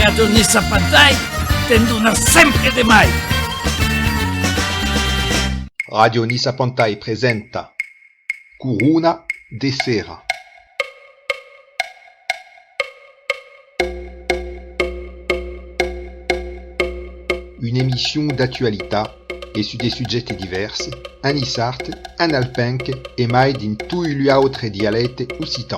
Radio Nissa Pantai tenduna sempre de mai. Radio Nissa Pantai presenta Corona de Sera. Une émission d'actualité et sur des sujets divers, en isart, en alpenc et mai din tous les autres dialectes occitans.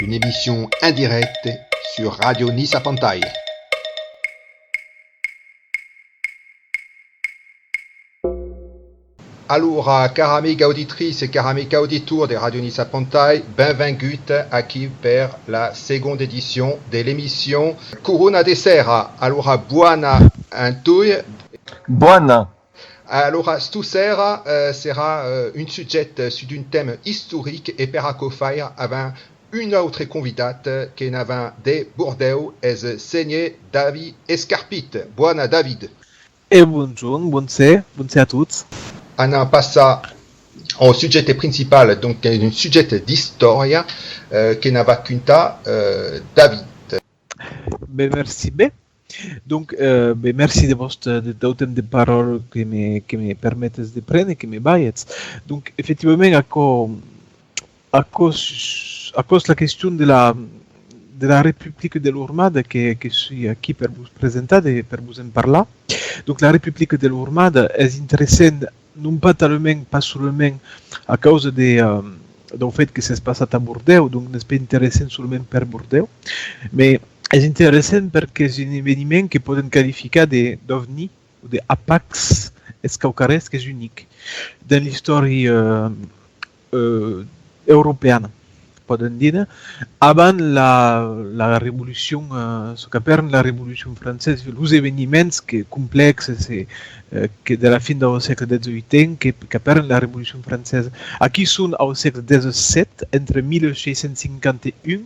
Une émission indirecte sur Radio Nissa Pantai. Allora, cari amici auditrici e cari amici auditori de Radio Nissa Pantai, bienvenue qui per la seconde édition de l'émission Corona de Sera. Allora, buona Antoi. Buona. Allora, stasera sera un sujet sur un thème historique et per accofaire avant une autre convidate qui n'avait de Bordeaux est Segné David Escarpit. Buona David. Et bonjour, buonasera a tous. On a passé au sujet principal, donc un sujet d'histoire qui n'a pas qu'unta David. Ben, merci. Ben. Donc, merci de d'autant de paroles qui me permettent de prendre, qui me baillent. Donc, effectivement, à cause la question de la République de l'Ourmade que je suis aquí pour vous présenter, pour vous en parler. Donc, la République de l'Ourmade est intéressante non pas seulement à cause du fait que ça se passe à Bordeaux, donc n'est pas intéressant seulement pour Bordeaux, mais est intéressant parce que c'est un événement qui peut être qualifié d'ovni ou d'apax escaucaresque unique dans l'histoire européenne. Poden dire, avant la révolution, ce qu'appelle la révolution française, les événements complexes que de la fin du siècle XVIII, qu'appelle la révolution française, qui sont au siècle XVII, entre 1651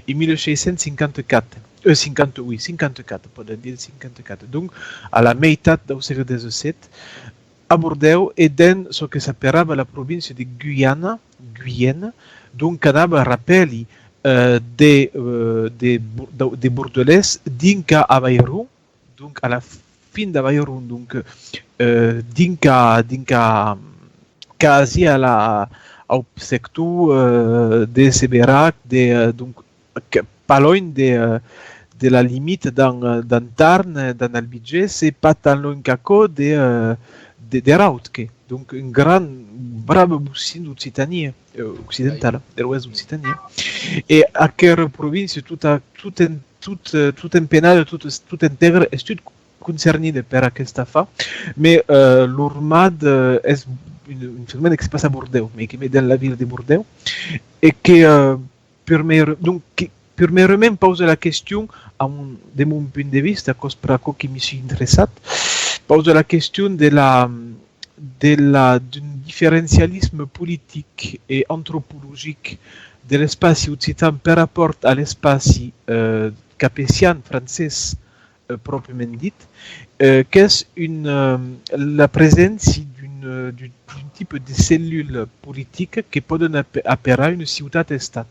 et 1654. 54, poden dire 54. Donc, à la meitat du siècle XVII, à Bordeaux, et dans ce que s'appellera la province de Guyane, donc Canaba rappelle des Bordelais d'Inca à Bayrou, donc à la fin de Bayrou, donc d'Inca quasi au secteur de Seberac, donc pas loin de la limite dans Tarn, dans Albigé, c'est pas tant loin qu'à de Rautke, donc une grande brave boussine d'Occitanie occidentale, de l'ouest d'Occitanie. Et à quelle province tout impénal, tout intègre est tout concerné par cette affaire, mais l'Ourmade est une phénomène qui se passe à Bordeaux, mais qui est dans la ville de Bordeaux, et qui premièrement pose la question, de mon point de vue, à cause pour laquelle je me suis intéressé, pose la question d'un différentialisme politique et anthropologique de l'espace occitan par rapport à l'espace capétien français proprement dit, qu'est la présence d'un type de cellule politique qui peut appeler une ciutat-estat.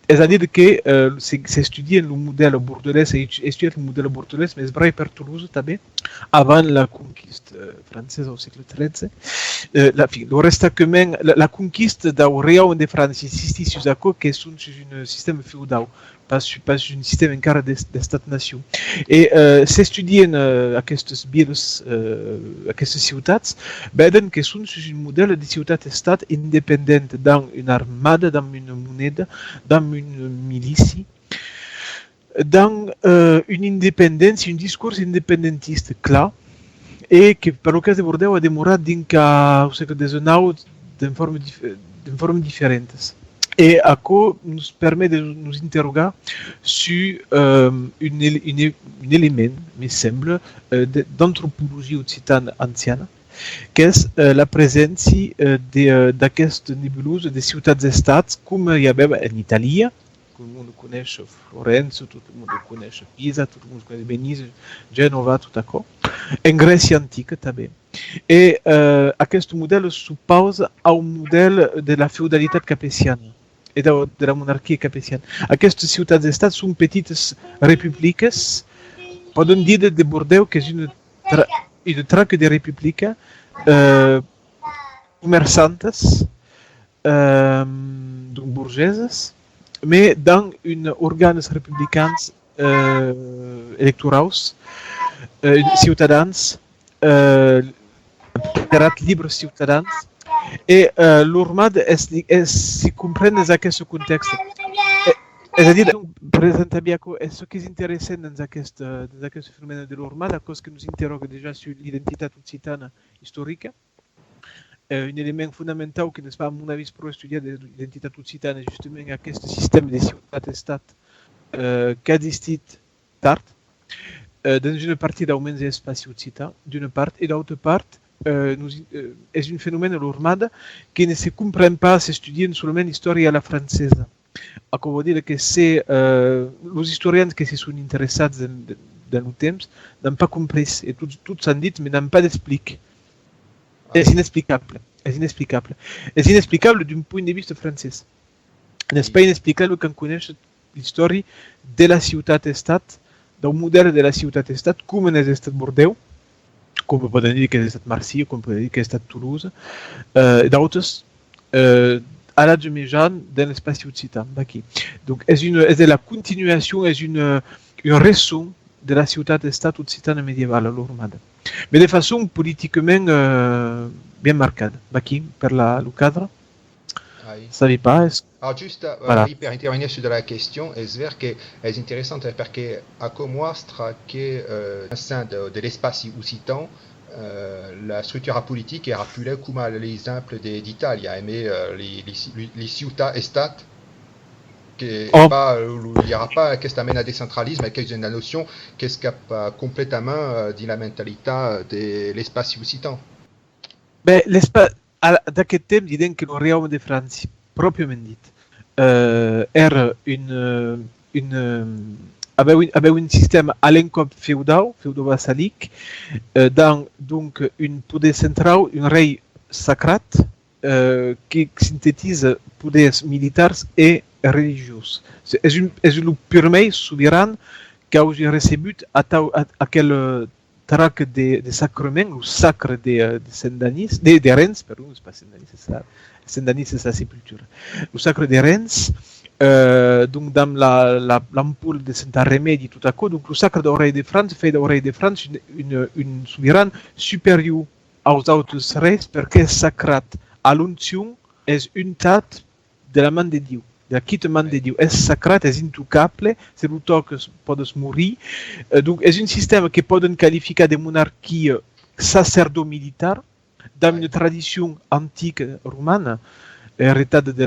C'est-à-dire que c'est étudié le modèle bordelais, c'est étudié le modèle bordelais, mais c'est vrai pour Toulouse aussi, avant la conquête française au siècle XIII. Le reste que même la conquête du royaume de France, ici, sur un système féodal, pas un système encore d'État-nation. Et c'est étudié à ces villes, à ces ciutats, ben que sont sur un modèle de ciutat-estat indépendante dans une armade, dans une monnaie, dans une milice, dans une indépendance, un discours indépendantiste clair, et que par le cas de Bordeaux a démarré au siècle XIX d'une forme différente. Et à quoi nous permet de nous interroger sur un élément, me semble, d'anthropologie occitane ancienne, qui est la présence de cette nébuleuse de ciutats-estats, comme il y avait en Italie, tout le monde connaît Florence, tout le monde connaît Pisa, tout le monde connaît Venise, Genova, tout à coup. En Grèce antique, aussi. Et ce modèle suppose un modèle de la féodalité capétienne. e de la monarquia capetiana. Aquestes ciutats-estat són petites repúbliques, poden dir de Bordeaux que és una traque de república comerçantes, donc burgeses, mais dans un organes republicans electorals, ciutadans, libres ciutadans, e l'Urmad si comprèn des aquest context. És a dir, presenta Biaco, ce que és interessant dans aquest fenomen de l'Urmad, a cause que nous interroga déjà sur l'identitat occitana historica, un élément fondamental que n'est pas, à mon avis, pour étudier l'identitat occitana, justement, aquest système de ciutat-estat qu'a existit tard, dans une partie d'augments d'espace occitan, d'une part, et d'autre part, és un phénomène de l'Urmada qui ne se comprend pas s'étudier seulement l'histoire à la française. Això vol dir que els historians que se són interessats dans el temps n'han pas compris, et tots s'han dit, mais n'han pas d'explic. És inexplicable. És inexplicable. És inexplicable d'un point de vista francès. N'est pas inexplicable quand on coneix l'història de la ciutat-estat, d'un model de la ciutat-estat, com en l'estat Bordeaux, com podem dir que és l'estat Marseille, com podem dir que és l'estat Toulouse, d'autres à l'âge médian dans l'espace occitan. Donc, est de la continuation, est une raison de la ciutat-estat occitane médiévale, l'Urmada. Mais de façon politiquement bien marquée. Per le cadre. Ça ne pas. Alors, juste voilà. Per intervenire sur la question, è vero che è interessante perché a come mostra che au sein de l'espace occitan, la structure politique est rappelée comme l'exemple d'Italie, mais les ciutats-estat, il n'y aura pas qu'est-ce qui amène à décentralisme, qu'est-ce une notion qui escape complètement de la mentalité de l'espace occitan. Ben, l'espace, d'aquest temps, disons que le royaume de France, proprement dit, era avait un système à l'encop féudo-vassalique, dans donc une poder central, un rei sacrat, qui synthétise poders militaires et religieux. És el primer sobiran que ha recebut aquel trac de sacrement, le sacre de Saint-Denis, de Rennes, pardon, c'est pas Saint-Denis, c'est ça. Saint-Denis, c'est sa sépulture. Le sacre de Rennes, donc dans l'ampoule de Saint-Rémédy, tout à coup, donc le sacre d'Oreille de France fait d'Oreille de France une souveraine supérieure aux autres reis, parce que sacrat à l'onction est une tête de la main de Dieu. De l'acquittement de Dieu. Est sacrat, est intouchable, c'est le temps que peut mourir. Donc, est un système qui peut qualifier de monarchie sacerdo-militaire dans une tradition antique romane, héritée de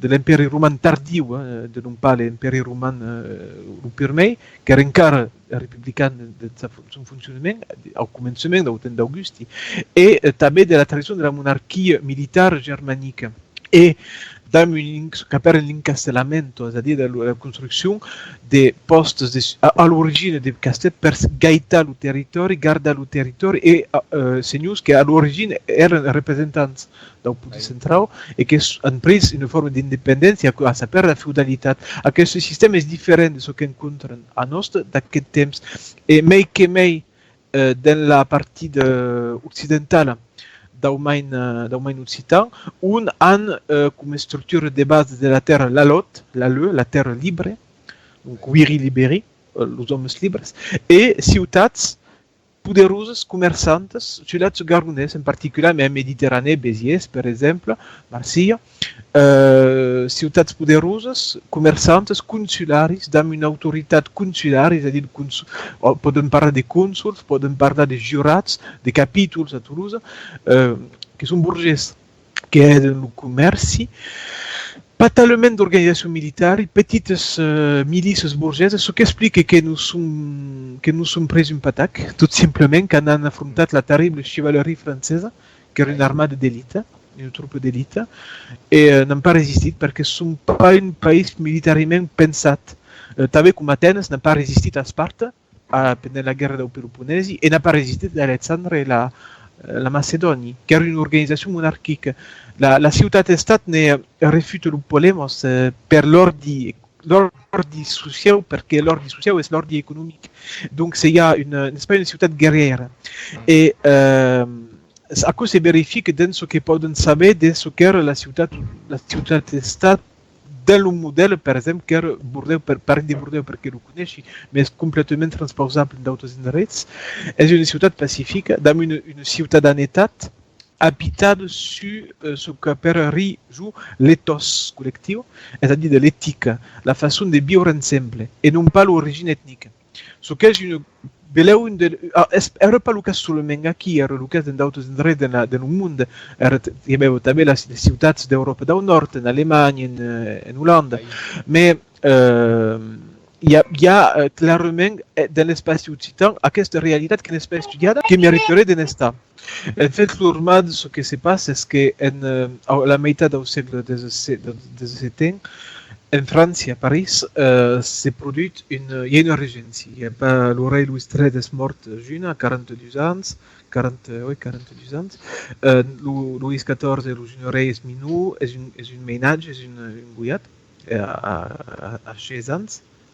l'Empire romain tardif, de non pas l'Empire romain le premier, qui est encore républicain de son fonctionnement, au commencement du temps d'Auguste, et aussi de la tradition de la monarchie militaire germanique. Et dans ce qu'on appelle l'incastellamento, c'est-à-dire la construction des postes à l'origine des castells per gaita le territoire, garda le territoire et seigneurs qui à l'origine étaient représentants d'un pouvoir central et qui ont pris une forme d'indépendance à s'appeler la féodalité. Ce système est différent de ce qu'on rencontre à notre dans quel temps et mais que dans la partie occidentale d'Allemagne occitan, on a comme structure de base de la terre la lot, la terre libre, donc viri liberi, les hommes libres, et ciutats poderoses, commerçantes, ciutats garonneses en particulier, mais en Méditerranée, Béziers, par exemple, Marseille, ciutats poderoses, commerçantes, consularis, dans une autorité consulaire, c'est-à-dire podem parler de consuls, podem parler de jurats, de capítols à Toulouse, qui sont bourgeois, qui aident le commerce, pas tellement d'organisations militaires, petites milices bourgeoises, ce qui explique que nous sommes pris une pataque, tout simplement, quand on a affronté la terrible chevalerie française, qui est une armade d'élite, une troupe d'élite, et n'ont pas résisté parce que ce n'est pas un pays militairement pensé. T'avais comme Athènes n'a pas résisté à Sparte pendant la guerre du Péloponnèse et n'a pas résisté à Alexandre et la Macédonie, qui era un'organizzazione monarchica. La ciutat-estat ne refute le polemos per l'ordre social, perché l'ordre social è l'ordre economique. Donc, c'est n'est-ce pas une ciutat guerrière. Et a cosa si verifica dentro che possono sapere adesso che era la ciutat-estat del modello, per esempio, che era Bordeaux, parli di Bordeaux perché lo conosci, ma è completamente transposabile in d'autres endroits. È una ciutat pacifica, dammi una cittadinanità habitado su ce qu'appellerait l'ethos collectif, c'est-à-dire de l'éthique, la façon de vivre ensemble, et non pas l'origine ethnique. Ce que j'ai une era pas le cas seulement aquí, era le cas d'autres endroits del mondo. Hi avevo també les ciutats d'Europa del Nord, en Alemanya, en Holanda, mais hi ha clarament dans l'espace occitan aquesta realitat que n'est pas estudiada, que mériterait d'en estar. En fait, normal, ce qui se passe, c'est que à la meitat du siècle XVII, en France, à Paris, s'est produite il y a une régence. Il y a pas le roi Louis XIII est mort jeune, à 42 ans. 42 ans. Louis XIV, le jeune roi, est minou, est une ménage, est une gouillade, à 16 ans.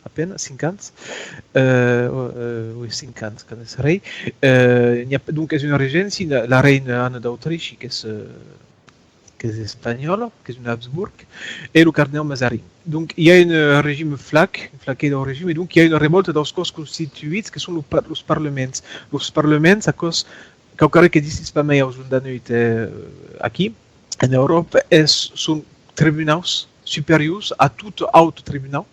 À peine 5 ans, oui 5 ans quand c'est rei. Donc c'est une régence, la reine Anne d'Autriche qui est espagnole, qui est une Habsbourg, et le cardinal Mazarin. Donc il y a un régime flaqué dans le régime, et donc il y a une révolte dans ce cause constituée, qui sont les parlements. Les parlements, à cause qu'encore que d'ici pas meilleur aujourd'hui ici, en Europe, sont tribunaux supérieurs à tout autre tribunal.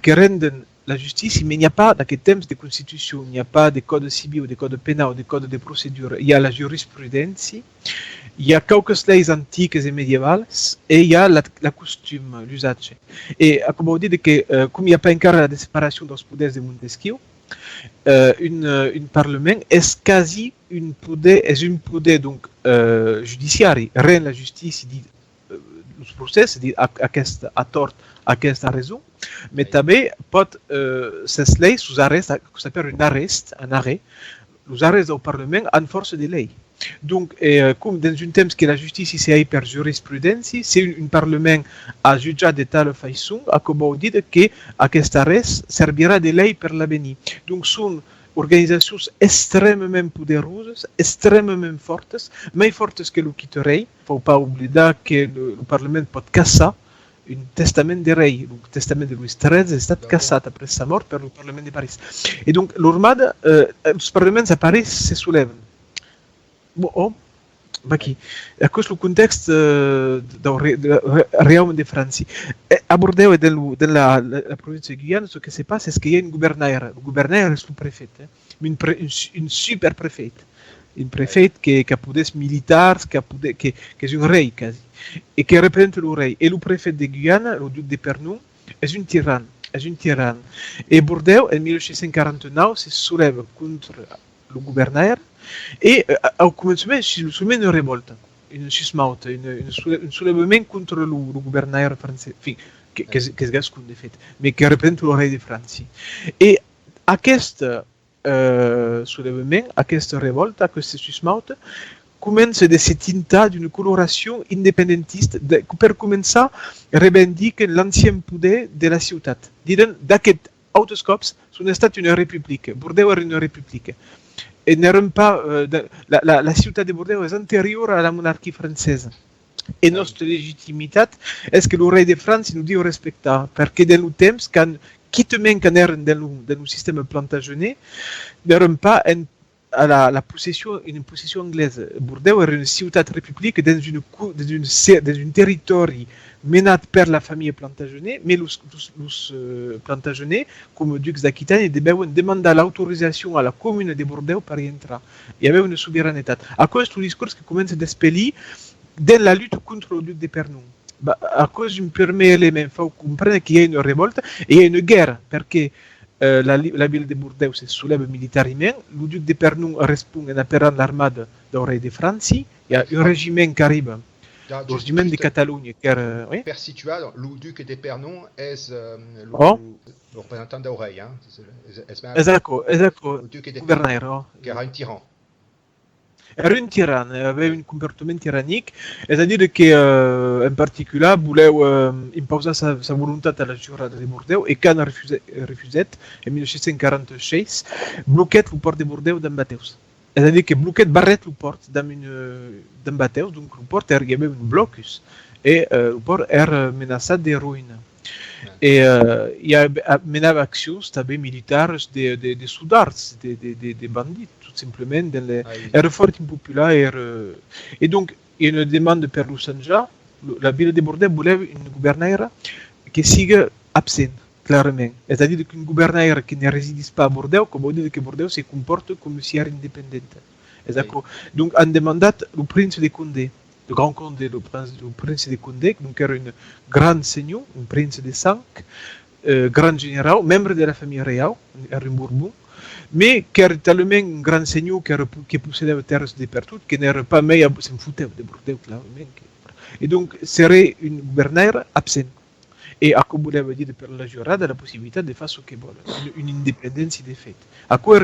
Qui rendent la justice, mais il n'y a pas, dans les thèmes de constitution, il n'y a pas de code civil, de code pénal, de code de procédure. Il y a la jurisprudence, il y a quelques lois antiques et médiévales, et il y a la coutume, l'usage. Et comme on dit que, comme il n'y a pas encore la séparation des pouvoirs de Montesquieu, un parlement est quasi un pouvoir donc judiciaire, rend la justice, dit le procès, dit à tort, à questa raison, mais també pot ces leis sous arrest, que s'appelle un arrêt, les arrêts au Parlement en force de lei. Donc, comme dans un thème que la justice c'est per jurisprudence, c'est un Parlement a jugé de telle façon, a comme on dit que aquest arrest servira de lei per l'avenir. Donc, sont organisations extrêmement podereuses, extrêmement fortes, mais fortes que le quitterait. Il ne faut pas oublier que le Parlement peut casser un testament de rei, le testament de Louis XIII è stato cassato après sa mort par le Parlement de Paris. Et donc, l'ormade, les parlements à Paris se soulèvent. Bon, qui à cause du contexte du Royaume de France. À Bordeaux et dans la province de Guyane, ce qui se passe, c'est qu'il y a un gouverneur. Le gouverneur est sous-préfet, une super préfète. Une préfète qui a pouvoir militaire, qui est un rei quasi, et qui représente le rei. Et le préfet de Guyane, le duc de Pernon, est une tyranne. Et Bordeaux, en 1649, se soulève contre le gouverneur, et au commencement, il soulève une révolte, un soulèvement contre le gouverneur français, enfin, qui est gascon de fait, mais qui représente le rei de France. Et à soulèvement, aquesta révolte, aquest susmaut, commence de se tinta d'une coloration indépendantiste per començar a revendicar l'ancien poder de la ciutat. Diuen d'aquest altres cops són estat una república. Bordeaux era una república. Et n'eren pas, la ciutat de Bordeaux és anterior a la monarquia francesa. Et notre légitimité est que le rei de France nous dit respecter, perquè dans le temps, quittement quand eren dans le système plantagenet, n'eren pas à la possession, une possession anglaise. Bordeaux era une ciutat république dans un territoire menat per la famille Plantagenet, mais les Plantagenets, comme ducs d'Aquitaine, devaient demander l'autorisation à la commune de Bordeaux pour y entrer. Il y avait une souveraineté. À cause du discours qui commence à d'expélier dans la lutte contre le duc de Pernon. À cause d'un premier élément, il faut comprendre qu'il y a une révolte et il y a une guerre, parce que la ville de Bordeaux se soulève militairement, le duc de Pernon répond en appelant l'armée du roi de France, il y a un régiment qui arrive, le régiment de Catalogne. Oui? Per situar, le duc de Pernon est le représentant du roi. Exact, le duc de Pernon, qui era un tyran. era un tyranne, aveva un comportamento tyrannique, c'est-à-dire que in particolare voleva imposare sa volontà alla giurata di Bordeaux e quand refusé en 1946 bloquet le port de Bordeaux d'en Bateus. C'est-à-dire que bloquet barret le port d'en Bateus, donc le port era un blocus et le port era menaçat de ruïna. Et il y a menava actions militaires de soldats, des bandits, tout simplement. Era fort impopulaire. Et donc, il y a une demande per Lusanja. La ville de Bordeaux voulait une gouvernaire qui soit absent, clairement. C'est-à-dire qu'une gouvernaire qui ne réside pas à Bordeaux, comme on dit que Bordeaux se comporte comme si era indépendante. Donc, on demandait le prince de Condé. Le grand Condé, le prince de Condé, donc era un grand seigneur, un prince de sang, grand général, membre de la famille royale, era un Bourbon, mais qui era tellement un grand seigneur qui possédait terres de partout, qui n'era pas meilleur, s'en foutait de Bordeaux, clairement. Et donc, serait une gouvernaire absente. Et à quoi voulait dire per la giurata la possibilité de faire ce qu'il voulait, une indépendance de fait. À quoi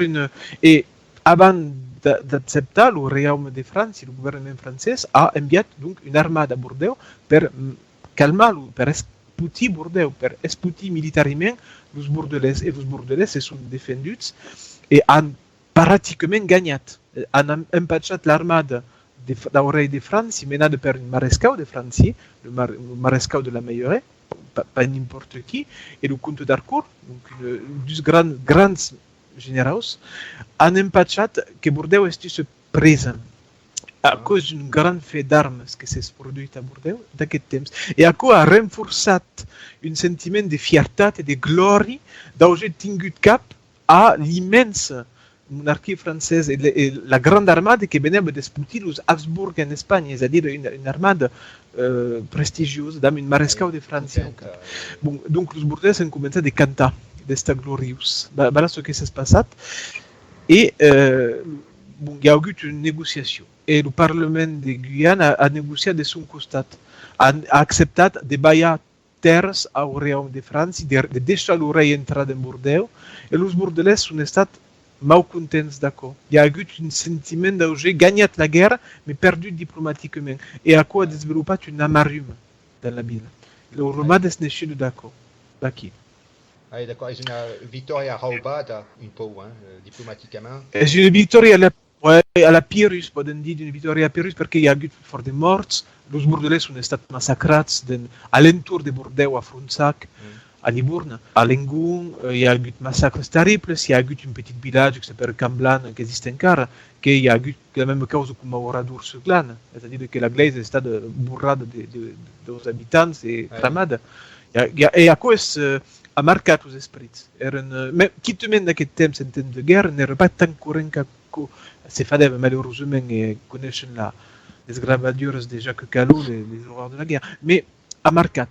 et avant d'accepter le royaume de France, le gouvernement français a envié donc une armée à Bordeaux pour calmer, pour expulser Bordeaux, pour expulser militairement les Bordelais. Et les Bordelais se sont défendus et ont pratiquement gagné. On a empêché l'armée de France, menée par un maréchal de France, le maréchal de la Meilleure, pas n'importe qui, et le comte d'Harcourt, donc deux grands généraux, ont empêché que Bordeaux soit présent à cause d'une grande fête d'armes qui s'est produite à Bordeaux dans ce temps. Et à quoi a renforcé un sentiment de fierté et de gloire d'avoir tenu cap à l'immense monarchie française et la grande armade qui venait d'expulser les Habsbourg en Espagne, c'est-à-dire une armade prestigieuse, dans une maréchal de France. Bon, donc les Bordelais ont commencé à canter d'esta glorious. Voilà ce qui s'est passé. Et bon, il y a eu une négociation. Et le Parlement de Guyane a négocié de son côté, a accepté de bailler terres au royaume de France, de deixar le roi entrer dans Bordeaux. Et les Bordelais sont restés mal contents d'accord. Il y a eu un sentiment d'avoir gagné la guerre, mais perdu diplomatiquement. Et à quoi a développé une amertume dans la ville. Le Romain est né d'accord. D'accord. Ah, d'accord, è una vittoria roubata un po', diplomaticamente. È una vittoria alla Pyrrhus, poden dire une victoire à Pyrrhus, perché il y a eu fort de morts. Les Bordelais sont stati massacrati all'entour de Bordeaux, à Fronsac, à Libourne, à Lengoun. Il y a eu massacres terribles. Il y a eu un petit village qui s'appelle Camblan, qui existe encore, qui y a eu la même cause que Mauradour-sur-Glane. C'est-à-dire que la glaise est bourrée des habitants et tramade. Et à cause a marqué les esprits. Mais qui te mène dans ce temps en temps de guerre n'era pas tant courant que se faisait malheureusement et connaissant les gravures de Jacques Callot, les horreurs de la guerre. Mais a marqué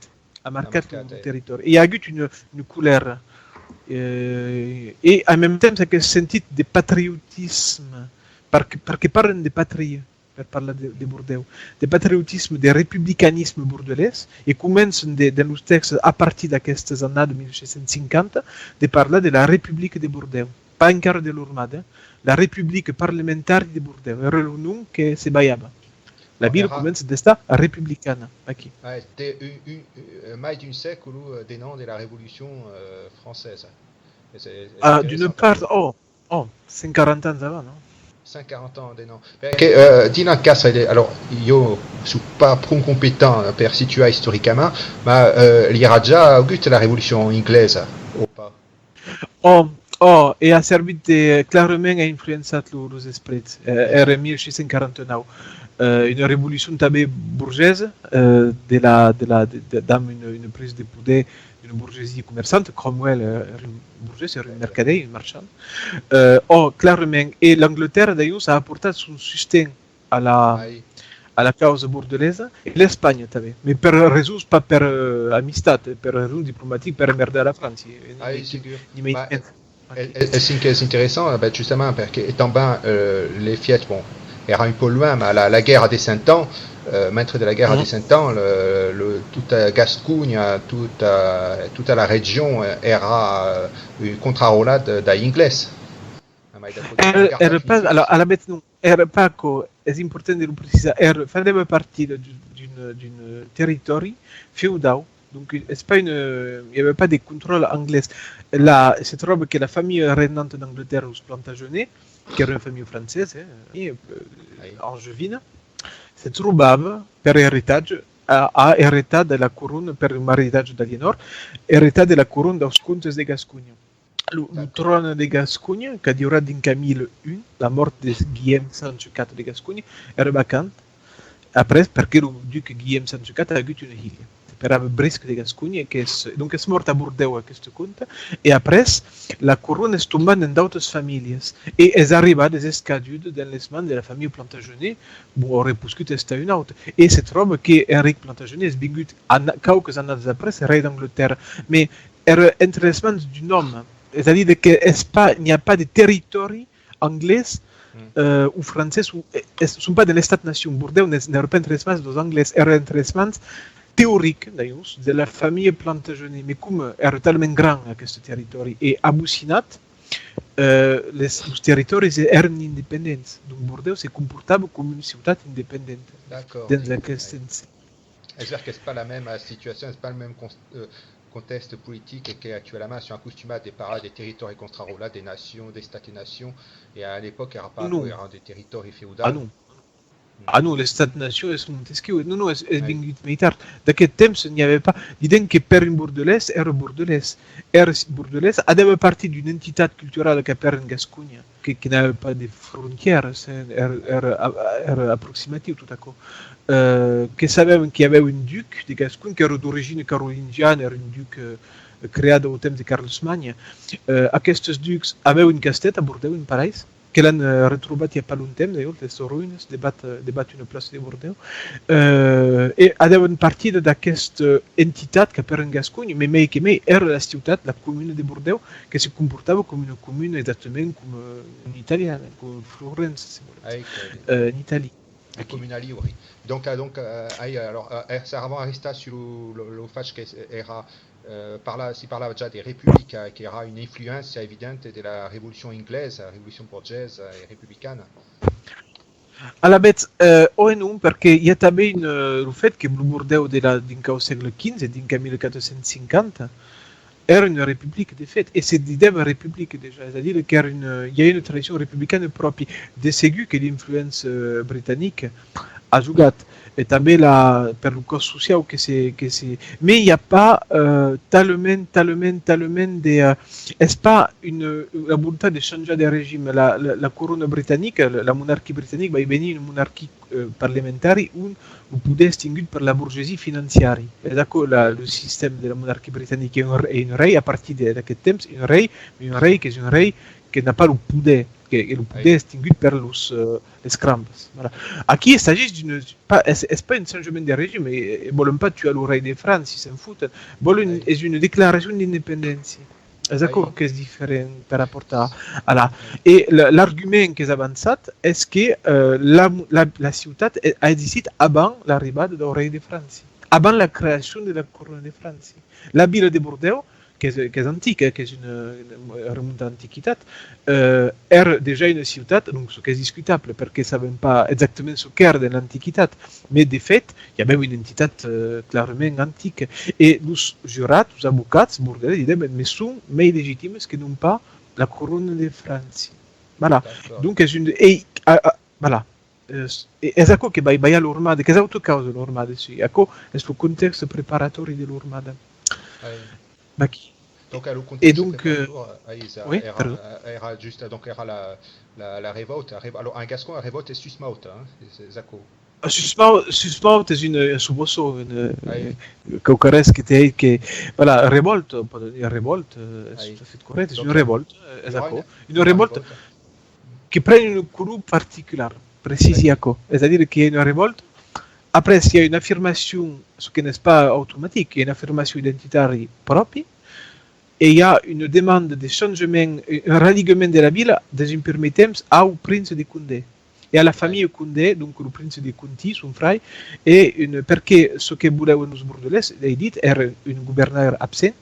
le territoire. Et il y a eu une couleur. Et en même temps, c'est que senti de patriotisme, parce que parlent de patrie. Per parlar de Bordeaux, de patriotisme, de républicanisme bordelais, et commencent dans les textes à partir d'aquestes années de 1650 de parler de la République de Bordeaux, pas encore de l'Armada, la République parlementaire de Bordeaux, era le nom que se baiava. La ville commence d'estar républicaine. C'était mai d'un siècle des noms de la Révolution française. D'une part, 140 ans avant, non? 140 ans des noms. Perché di una casa, allora io sono pas trop compétent per situare historiquement, ma il y aura già eu la révolution anglaise ou pas? Et a servi clairement à influencer les esprits. Era 1649. Une révolution també bourgeoise dans une prise de pouvoir d'une bourgeoisie commerçante. Cromwell era un bourgeois, era un mercader, un marchand. Clairement, et l'Angleterre d'ailleurs a apporté son soutien à la cause bordelaise et l'Espagne també. Mais per raisons pas per amistat, per raisons diplomatiques, per emmerder la France. C'est intéressant, justement, parce que étant bien les Fiat, bon, era un peu loin, mais la guerre des 100 ans, maître de la guerre des 100 ans, toute Gascogne, toute la région era contrôlée des Anglais. Alors, à la bête, non, era pas que è importante de precisar, faceva parte d'un territori feudal, donc c'est pas il n'y avait pas de contrôle anglais. Là, c'est trouve que la famille régnante d'Angleterre, os Plantagenets, qui era une famille française, angevine, se trovava per heritage a heretat de la couronne per un heritage d'Aliénor, heretat de la couronne dels comtes de Gascogne. Le trône de Gascogne, qui a duré d'en 1001, la mort de Guillaume IV de Gascogne, era vacant. Après, perché le duc Guillaume IV a eu une fille. Per Brisque de Gascogne, donc est mort à Bordeaux à ce compte, et après, la couronne est tombée dans d'autres familles, et est arrivée des escadudes dans les mains de la famille Plantagenet, bon, aurait poussé c'était une autre, et c'est trouve que Henri Plantagenet est venu quelques années après, c'est roi d'Angleterre, mais entre les mains d'un homme, c'est-à-dire qu'il n'y a pas de territoire anglais ou français, ne sont pas de l'État-nation. Bordeaux n'est pas entre les mains des Anglais, est entre les mains théorique d'ailleurs de la famille Plantagenet, mais comme era tellement grand ce territoire et abussinat, les territoires erano indépendants. Donc Bordeaux se comportava comme une ciutat indépendante. D'accord. Dans aquest sens. C'est-à-dire que ce n'est pas la même situation, ce n'est pas le même contexte politique qu'actuellement sur un costumat des parades des territoires contrarolats des nations, des États et nations, et à l'époque il n'y avait pas des territoires féodaux. Ah non. Ah non, l'État-nation és Montesquieu. Non, és vingut militar. D'aquest temps n'hi havia pas. Dient que per un bordelès era bordelès. Era bordelès havia partit d'une entitat culturale que per en Gascogne, que n'avait pas de frontières, era approximatiu tot això. Que sabem que hi havia un duc de Gascogne que era d'origine carolingiana, era un duc creat au temps de Carlesmanya. Aquests ducs havien un castet a Bordeaux, en París, que l'han retrobat il n'y a pas longtemps, d'ailleurs, les ruïnes debat une place de Bordeaux. Et adaven partit d'aquesta entitat que per en Gascogne, mais mai que mai, era la ciutat, la commune de Bordeaux, que se comportava com une commune exactement com en Italia, com Florence, en Italie. La commune libre. Donc, ça avant resta sur le fait que era si parlava già di Repubblica, che era un'influenza evidente della rivoluzione inglese, la rivoluzione borghese e repubblicana. Alla bet, o non, perché il y a també il fet que le Bordeaux d'un segle XV, d'un 1450, era une république de fait, et c'est d'idée république déjà, c'est-à-dire qu'il y a une tradition républicaine propre, de segur que l'influence britannique a jugat. Et també per le cos social que c'est mais il n'y a pas tellement de est-ce pas la volonté de changer de régime. La couronne britannique, la monarchie britannique va devenir une monarchie parlementaire où vous pouvez extinguer par la bourgeoisie financière. Et d'accord, le système de la monarchie britannique est un roi à partir de ce temps, un roi qui n'a pas le pouvoir, que le pouvoir est extingué par les crambes. Voilà. Aquí il s'agit c'est pas un changement de régime, ils ne veulent pas tuer le roi de France, ils s'en foutent. C'est une déclaration d'indépendance. C'est d'accord que c'est différent par rapport à là. Et l'argument qu'ils avancent est que la ciutat a existé avant l'arrivée du roi de France, avant la création de la couronne de France. La ville de Bordeaux, qui est antique, qui est une remonte à l'Antiquité, era déjà une ciutat, donc ce qui est discutable, parce qu'ils ne savaient pas exactement ce qu'era de l'Antiquité, mais de fait, il y avait une entité clairement antique. Et les jurats, les avocats bordelais disaient, mais sont mais légitimes que non pas la couronne de France. Voilà. Donc, voilà. E ecco che vai all'ormada, che è autocausa l'ormada, sì. Ecco, è il contesto preparatorio dell'ormada. Donc, le contexte et donc, oui, era juste, donc era la révolte. Alors, en gascon, la révolte est susmaut, hein, c'est Zako. Susmaut est un soubresaut caucaresque que, voilà, révolte, on peut dire révolte, c'est tout à fait correct, c'est une révolte, une révolte qui prend une couleur particulière, précise, c'est-à-dire qu'il y a une révolte. Après, il y a une affirmation, ce qui n'est pas automatique, il y a une affirmation identitaire propre, et il y a une demande de changement, un ralliement de la ville dans un premier temps au prince de Condé. Et à la famille Condé, donc le prince de Conti, son frère, et parce que ce que voulait les Bordelais, il dit, era un gouverneur absent,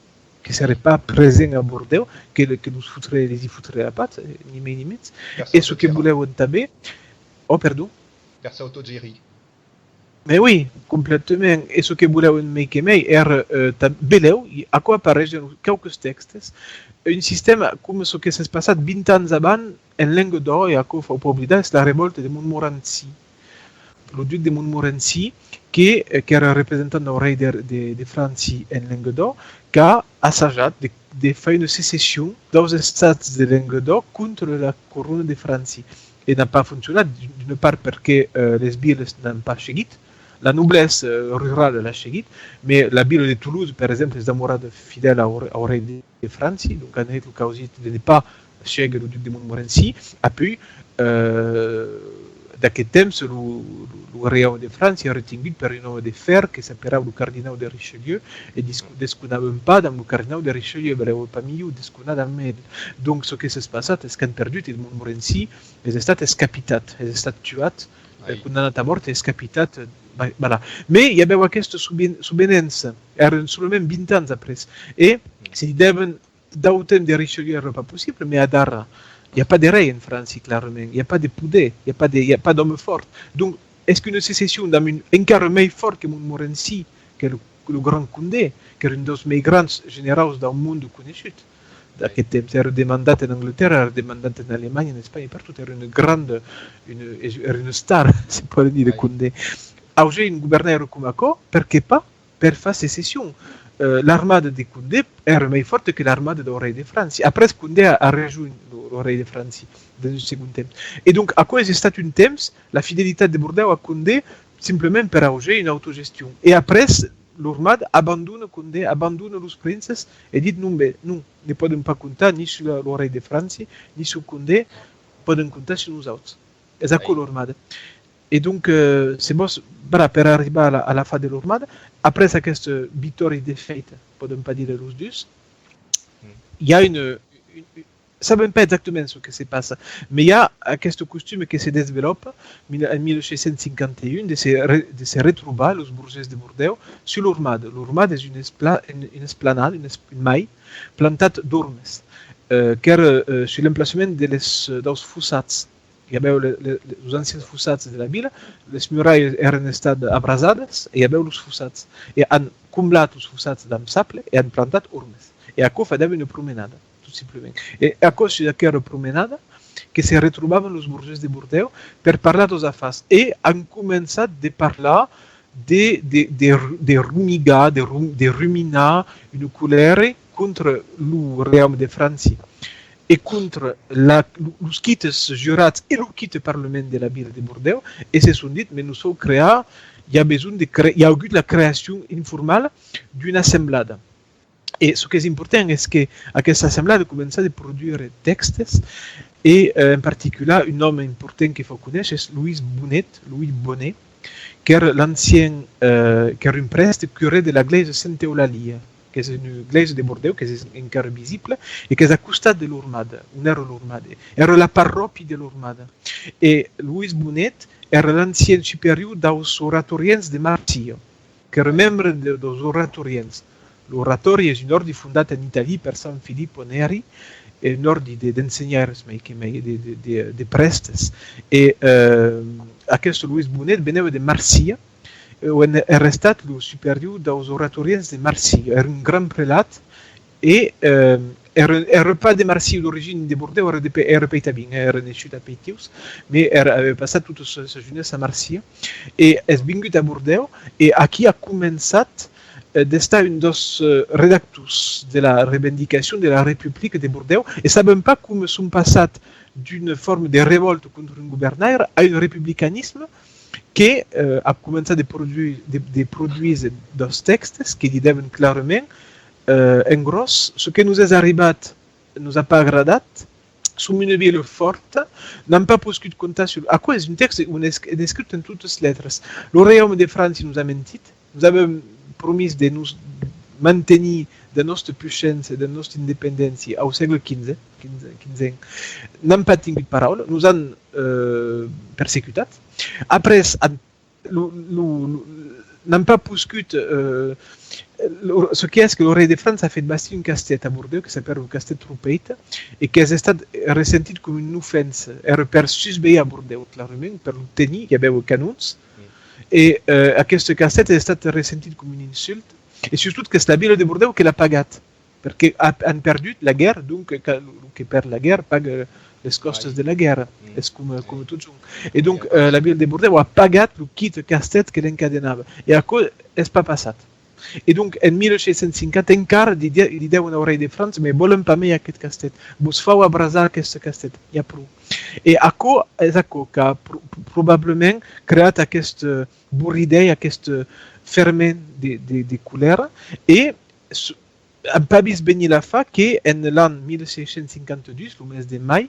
qui ne serait pas présent à Bordeaux, que les y foutrait la patte, ni mais ni mais. Et ce que voulait Ontabé, oh pardon. per s'autogérir. Mais oui, complètement. E ce que voleu mai que mai era beleu, a quoi apareix en quelques textes, un sistema com ce que s'ha passat 20 anys abans en Languedoc, e a quoi fa oblidar és la revolta de Montmorency. Le duc de Montmorency, que era representant del rei de França en Languedoc, que ha assajat de fer una secessió dels estats de Languedoc contra la corona de França. E n'a pas funcionat, d'una part perquè les viles n'han pas seguit, la noblesse rurale l'a seguit, mais la ville de Toulouse, par exemple, est demorada fidèle au rei de França, donc en el causit de ne pas seguir le duc de Montmorency, a puis d'aquest temps, le reial de França est retingut per un homme de fer que s'appelava le cardinal de Richelieu, et desconnaven pas dans le cardinal de Richelieu, voleu pas millor desconnar amb ell. Donc ce que s'ha passat és que han perdut el Montmorency, és estat escapitat, és estat tuat, condamnat a mort, escapitat, voilà. Mais hi havia aquesta subvenença, eren solament 20 anys après, et si deuen d'autant de Richelieu era pas possible, mais a Darra, il n'y a pas de rei en France, clairement. Il n'y a pas de poder, il n'y a pas d'homme fort. Donc, est-ce qu'une sécession encara plus forte que Montmorency, que le grand Condé, qui est un des plus grands généraux du monde connu? D'aquest temps, era demandat en Angleterre, era demandat en Allemagne, en Espagne, partout, era une star, si peut dire, de Condé. Auger un gouverneur comme ça, pourquoi pas, per faire sécession. L'armada de Condé era plus forte que l'armada du rei de France. Après, Condé a rejoint le rei de France dans un second temps. Et donc, à quoi est un temps, la fidélité de Bordeaux à Condé, simplement pour Auger une autogestion. Et après, l'armada abandonne Condé, abandonne les princes et dit nous ne pouvons pas compter ni sur le rei de France, ni sur Condé, poden compter sur nous autres. Et c'est ça l'armada. Et donc, c'est bon, voilà, pour arriver à la fin de l'armada, après cette victoire et défaite, pour ne pas dire les deux, il y a ça ne veut pas exactement ce qui se passe, mais il y a ce costume qui se développe en 1651 de se retrouver les bourgeois de Bordeaux sur l'armada. L'armada est une esplanade, une maille plantée d'ormes, qui est sur l'emplacement des fossats. Il y avait les anciens fossats de la ville, les murailles étaient en stade abrasades, et il y avait les fossats. Et on a comblé les fossats dans le sable et on a planté ormes. Et à cause, il y avait une promenade, tout simplement. Et à cause de cette promenade, que se retrouvaient les bourgeois de Bordeaux pour parler aux affaires. Et on commençait à parler des rumigas, des ruminats, une couleur contre le royaume de France. Et contre les quittes jurats et le quitte parlement de la ville de Bordeaux, et se sont dit, mais nous sommes créés, il y a besoin de créer, il y a eu la création informelle d'une assemblée. Et ce qui est important, c'est que cette assemblée a commencé à produire textes, et en particulier, un homme important qu'il faut connaître, c'est Louis Bonnet, qui est l'ancien, qui est un prêtre curé de l'église Sainte-Eulalie, qui est une église de Bordeaux, qui est encore visible, et qui est à côté de l'Ormada, era la parroquia de l'Ormada. Et Louis Bonnet era l'ancien supérieur des oratoriens de Marsilio, qui est membre des oratoriens. L'oratorio est un ordre fondé en Italie par San Filippo Neri, et un ordre d'enseignants, de prestes. Et aquest Louis Bonnet venait de Marsilio, on est resté le supérieur des oratoriens de Marsilio. Era un grand prélat et era pas de Marsilio d'origine de Bordeaux, era peitabin, era nascut a Peitius, mais avait passé toute sa jeunesse à Marsilio et est venu à Bordeaux et aquí a commencé d'estar un dos redactors de la revendication de la République de Bordeaux et ne savent pas comment sont passés d'une forme de révolte contre un gouverneur à un républicanisme qui a commencé à produire des textes qui disaient clairement, en gros, ce qui nous est arrivé nous a pas agradé, sommes une ville forte, n'avons pas pu compter sur... À quoi est un texte où on est écrit en toutes les lettres. Le royaume de France nous a menti, nous avons promis de nous maintenir de notre puissance et de notre indépendance au siècle XV. N'avons pas tenu parole, nous avons persécuté. Après, n'ont pas discuté ce qui est que le rei de France a fait bâtir une casse-tête à Bordeaux qui s'appelle une casse-tête Troupette et qui est ressentie comme une offense. Elle perçue à Bordeaux, clairement, per le tenir, il y avait des canons. Et cette casse-tête est ressentie comme une insulte. Et surtout que c'est la ville de Bordeaux qui l'a pagée. Parce qu'elle a perdu la guerre, donc qui perd la guerre pague les costes de la guerre. C'est comme tout ça. Et donc la ville de Bordeaux a pagé le kit casse-tête qu'elle encadenava. Et à cause, ce n'est pas passé. Et donc, en 1650, encara l'idée d'un rei de France, mais volen pas mehr aquest castet. Vos fau abrasar aquest castet, hi ha prou. Et Aco és Aco que ha probablement creat aquest borridell, aquest ferment de colère, et hem pas vist venir la fa que en l'any 1652, el mes de mai,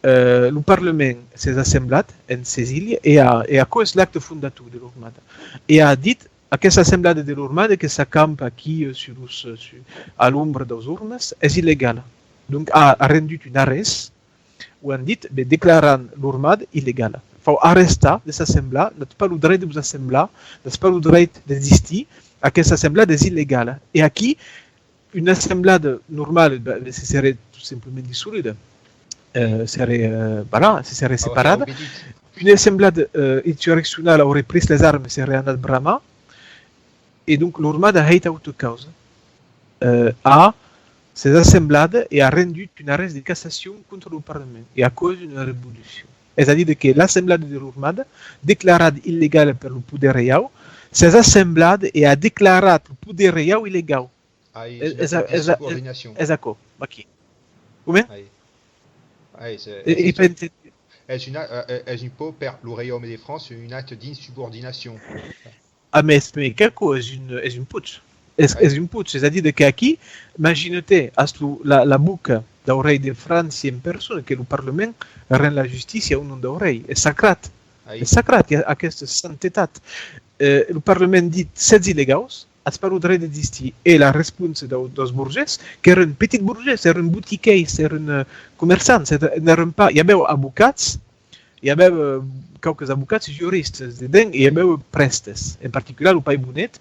le Parlement s'est assemblat en Sicília et Aco és l'acte fundatiu de l'Armada. Et a dit aquesta assemblada de l'Armada que s'acampa aquí à l'ombre des urnes és il·legal. Donc ha rendut un arrest où han dit declarant l'Armada il·legal. Faut arrestar de s'assemblar, n'a pas le droit de vous assembler, n'a pas le droit d'exister, aquesta assemblada és il·legal. Et aquí, une assemblade normale, ce serait tout simplement dissolue, serait séparée. Une assemblade insurrectionnelle aurait pris les armes, serait anat Brahma. Et donc l'Armada a été autocause à ces assemblades et a rendu un arrêt de cassation contre le Parlement et à cause d'une révolution. C'est-à-dire que l'assemblade de l'Armada déclara illégale par le pouvoir réel, ces assemblades et a déclaré le pouvoir réel illégal. Insubordination. Exactement. Ok. Comment? És un peu per le Royaume de France un acte d'insubordination. Ah, mais quelque est une putsch. Est une putsch. C'est-à-dire qu'ici, imaginez la boucle d'un rei de France en personne, que le Parlement rend la justice à un nom d'un rei. C'est sacré. C'est sacré à cette sainteté. Le Parlement dit c'est illégal, c'est pas le droit d'exister. Et la réponse des bourgeois, qui est une petite bourgeois, c'est une boutiquier, c'est une commerçant, il y avait avocats, il y avait quelques avocats juristes, et il y avait prestes, en particulier le pays Bonnet,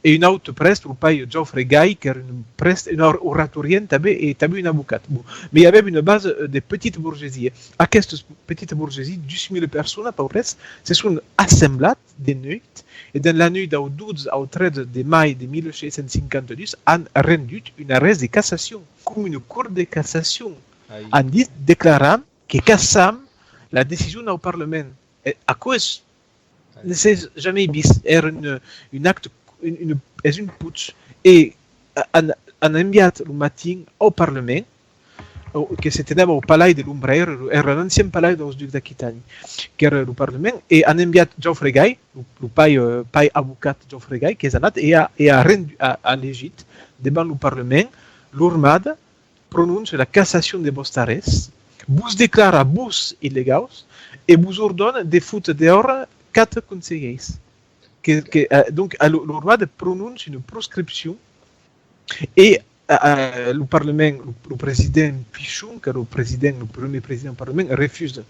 et une autre preste, le pays Geoffrey Gay, qui est une preste, une oratorienne, et un avocat. Bon. Mais il y avait une base de petite bourgeoisie. À cette petite bourgeoisie, 12 000 personnes, par presque, se sont assemblées de nuit, et dans la nuit du 12 au 13 de mai de 1652, ont rendu un arrêt de cassation, comme une cour de cassation, en déclarant que cassam la décision au Parlement. Et à cause, ne s'est jamais bis, est un acte, est une putsch, et on envoyé le matin au Parlement, que c'était au palais de l'Umbraire, era l'ancien palais des ducs d'Aquitanie, qui era le Parlement, et on envoyé Geoffrey Gay, le pays avocat Geoffrey Gay, qui est anat, et a rendu à l'Égypte, devant le Parlement, l'Armada prononce la cassation de vos arrêts, vous déclarez vous illégaux, et vous ordonne de foutre dehors 4 conseillers. Donc, l'Armada prononce une proscription, et le Parlement, le président Pichon, qui est le premier président du Parlement, refuse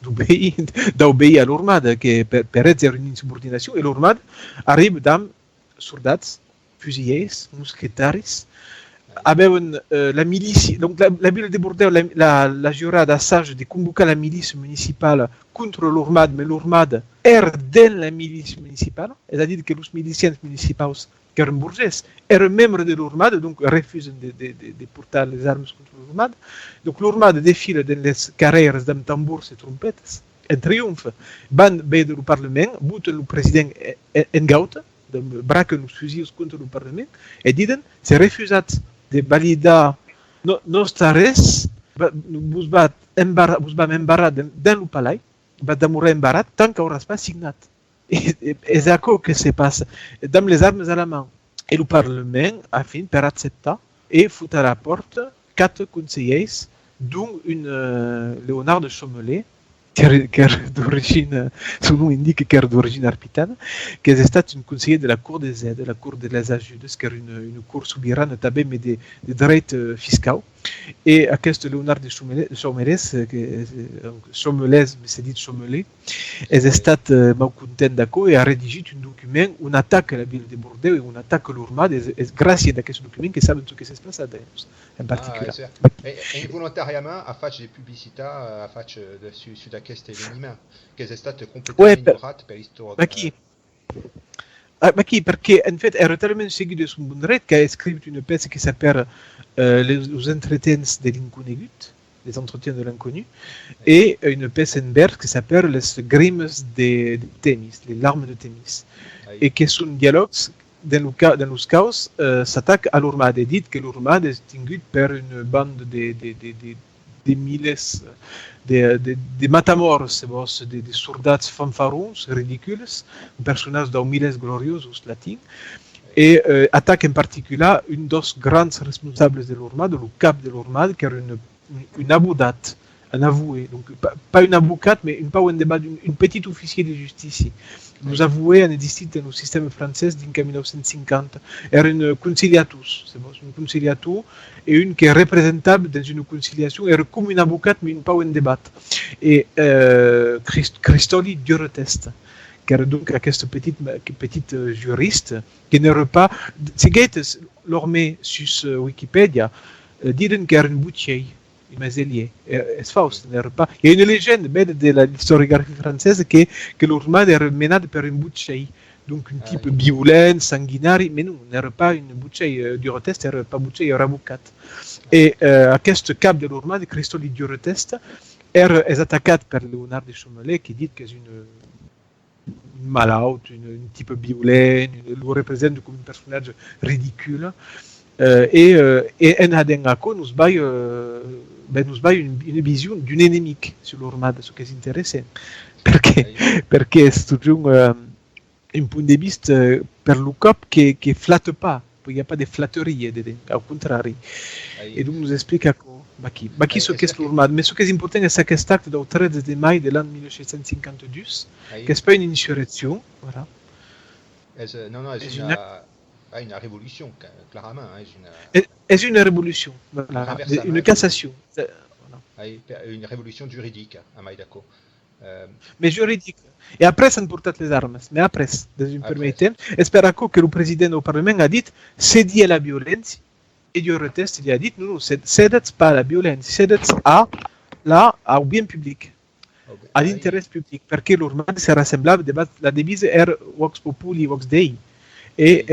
d'obéir à l'Armada, qui peut être une insubordination, et l'Armada arrive dans soldats, fusiliers, mousquetaires, avec la milice. Donc la ville de Bordeaux, la jura d'Assage de convoquer la milice municipale contre l'Armada, mais l'Armada est dans la milice municipale, c'est-à-dire que les miliciens municipaux qui sont bourgeois, sont membres de l'Armada, donc refusent de porter les armes contre l'Armada. Donc l'Armada défile dans les carrières de tambours et trompettes, en triomphe, van vers le Parlement, bute le président en gaute, braquent les fusils contre le Parlement, et disent c'est refusé de valider nos arrêts, vous va embarrasser dans le palais, va demeurer embarrassé tant qu'on n'aura pas signé. Et c'est ça que se passe dans les armes à la main. Et le Parlement a fini par accepter et foutre à la porte 4 conseillers, dont Léonard de Chomelet, qui est d'origine, son nom indique qu'elle est d'origine arpitane, qui est une conseillère de la Cour des aides, de la Cour des ajudes, qui est une cour souveraine, mais des droits fiscaux. Et aquest Leonard de Chaumelès, Chaumelès, mais c'est dit Chaumelès, est estat molt content d'accord et a rédigé un document où on attaque la ville de Bordeaux et on attaque l'Urmad, et grâce à ce document que savent ce qui se passe en particulier. E involontariament a fatto di pubblicità a faccio su da queste venime che è stato completamente ignorato per l'histoire. Perché en fait è tellement seguito de son bon qui a écrit une pièce qui s'appelle Les entretiens de l'inconnu, les entretiens de l'inconnu, et une pièce en vers qui s'appelle Les grimes de Thémis, les larmes de Thémis, et qui sont dialogues dans le cas s'attaque à l'Urmad et dit que l'Urmad est distingué par une bande de miles de matamors, de soldats fanfarons, ridicules, personnages d'un miles gloriosos latins, et attaque en particulier une des grands responsables de l'Urmad, le cap de l'Urmad, qui est une aboudat, un avoué, donc pas une avocate, mais une petite officier de justice. Nous avoués en existit dans le système français d'Inca 1950. Era une conciliatus, une conciliatus, et une qui est représentable dans une conciliation, era comme une avocate, mais pas un débat. Et Cristoli Diorotest, qui est donc cette petite juriste, qui n'aurait pas. Si vous l'ormez sur Wikipédia, dites qu'elle est une boucheille. Mazelier, c'est faux, pas. Il y a une légende de l'historiographie française que l'Urmad est menée par une boucheille, donc un type violent, sanguinaire, mais non, n'était pas une boucheille Diorotest, n'était pas boucheille, era avocat. Et à ce cap de l'Urmad, Cristoli Diorotest, est attaqué par Léonard de Chaumelès qui dit que c'est une malade, un type violent, il le représente comme un personnage ridicule. Et en Hadengako nous baille une vision d'une ennemi sur l'Urmad, ce qui est intéressant, parce que c'est toujours un point de vue per le cap qui flatte pas, il n'y a pas de flatterie, au contraire. Et donc nous explique Baki ce qu'est l'Urmad, mais ce qui est important c'est que cet acte du 13 de mai de l'an 1752, qui n'est pas une insurrection, voilà. Une révolution, clairement. C'est une révolution, voilà, une cassation. Une révolution juridique à Maïdako. Mais juridique. Et après, ça ne porte les armes. Mais après, dans une première temps, espérons que le président au Parlement a dit c'est dit à la violence. Et du retest, il a dit non, c'est pas la violence, c'est au bien public, à l'intérêt public. Parce que l'Urmad s'est rassemblable, la devise est Vox Populi, Vox Dei. Et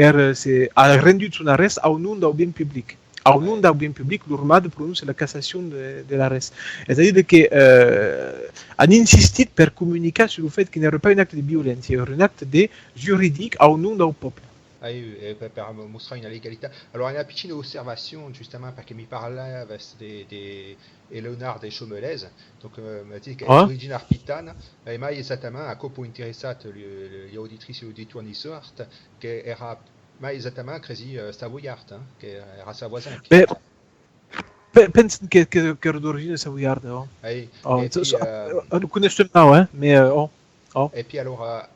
a rendu son arrest au nom du bien public. Au nom du bien public, l'Urmad prononce la cassation de l'arrest. C'est-à-dire qu'on insisté pour communiquer sur le fait qu'il n'y aurait pas un acte de violence, il y aurait un acte de juridique au nom du peuple. Per mostrare una legalità. Allora, una piccola osservazione, giustamente, perché mi parlava di Léonard de Chaumelès, donc mi dice che è d'origine arpitana, e mai esattamente a cosa interessato gli auditrici e auditori di sorte, che era mai esattamente crisi savoiarde, che era savoisin. Penso che era d'origine savoiarde, non conosco pas, mais Et puis alors, à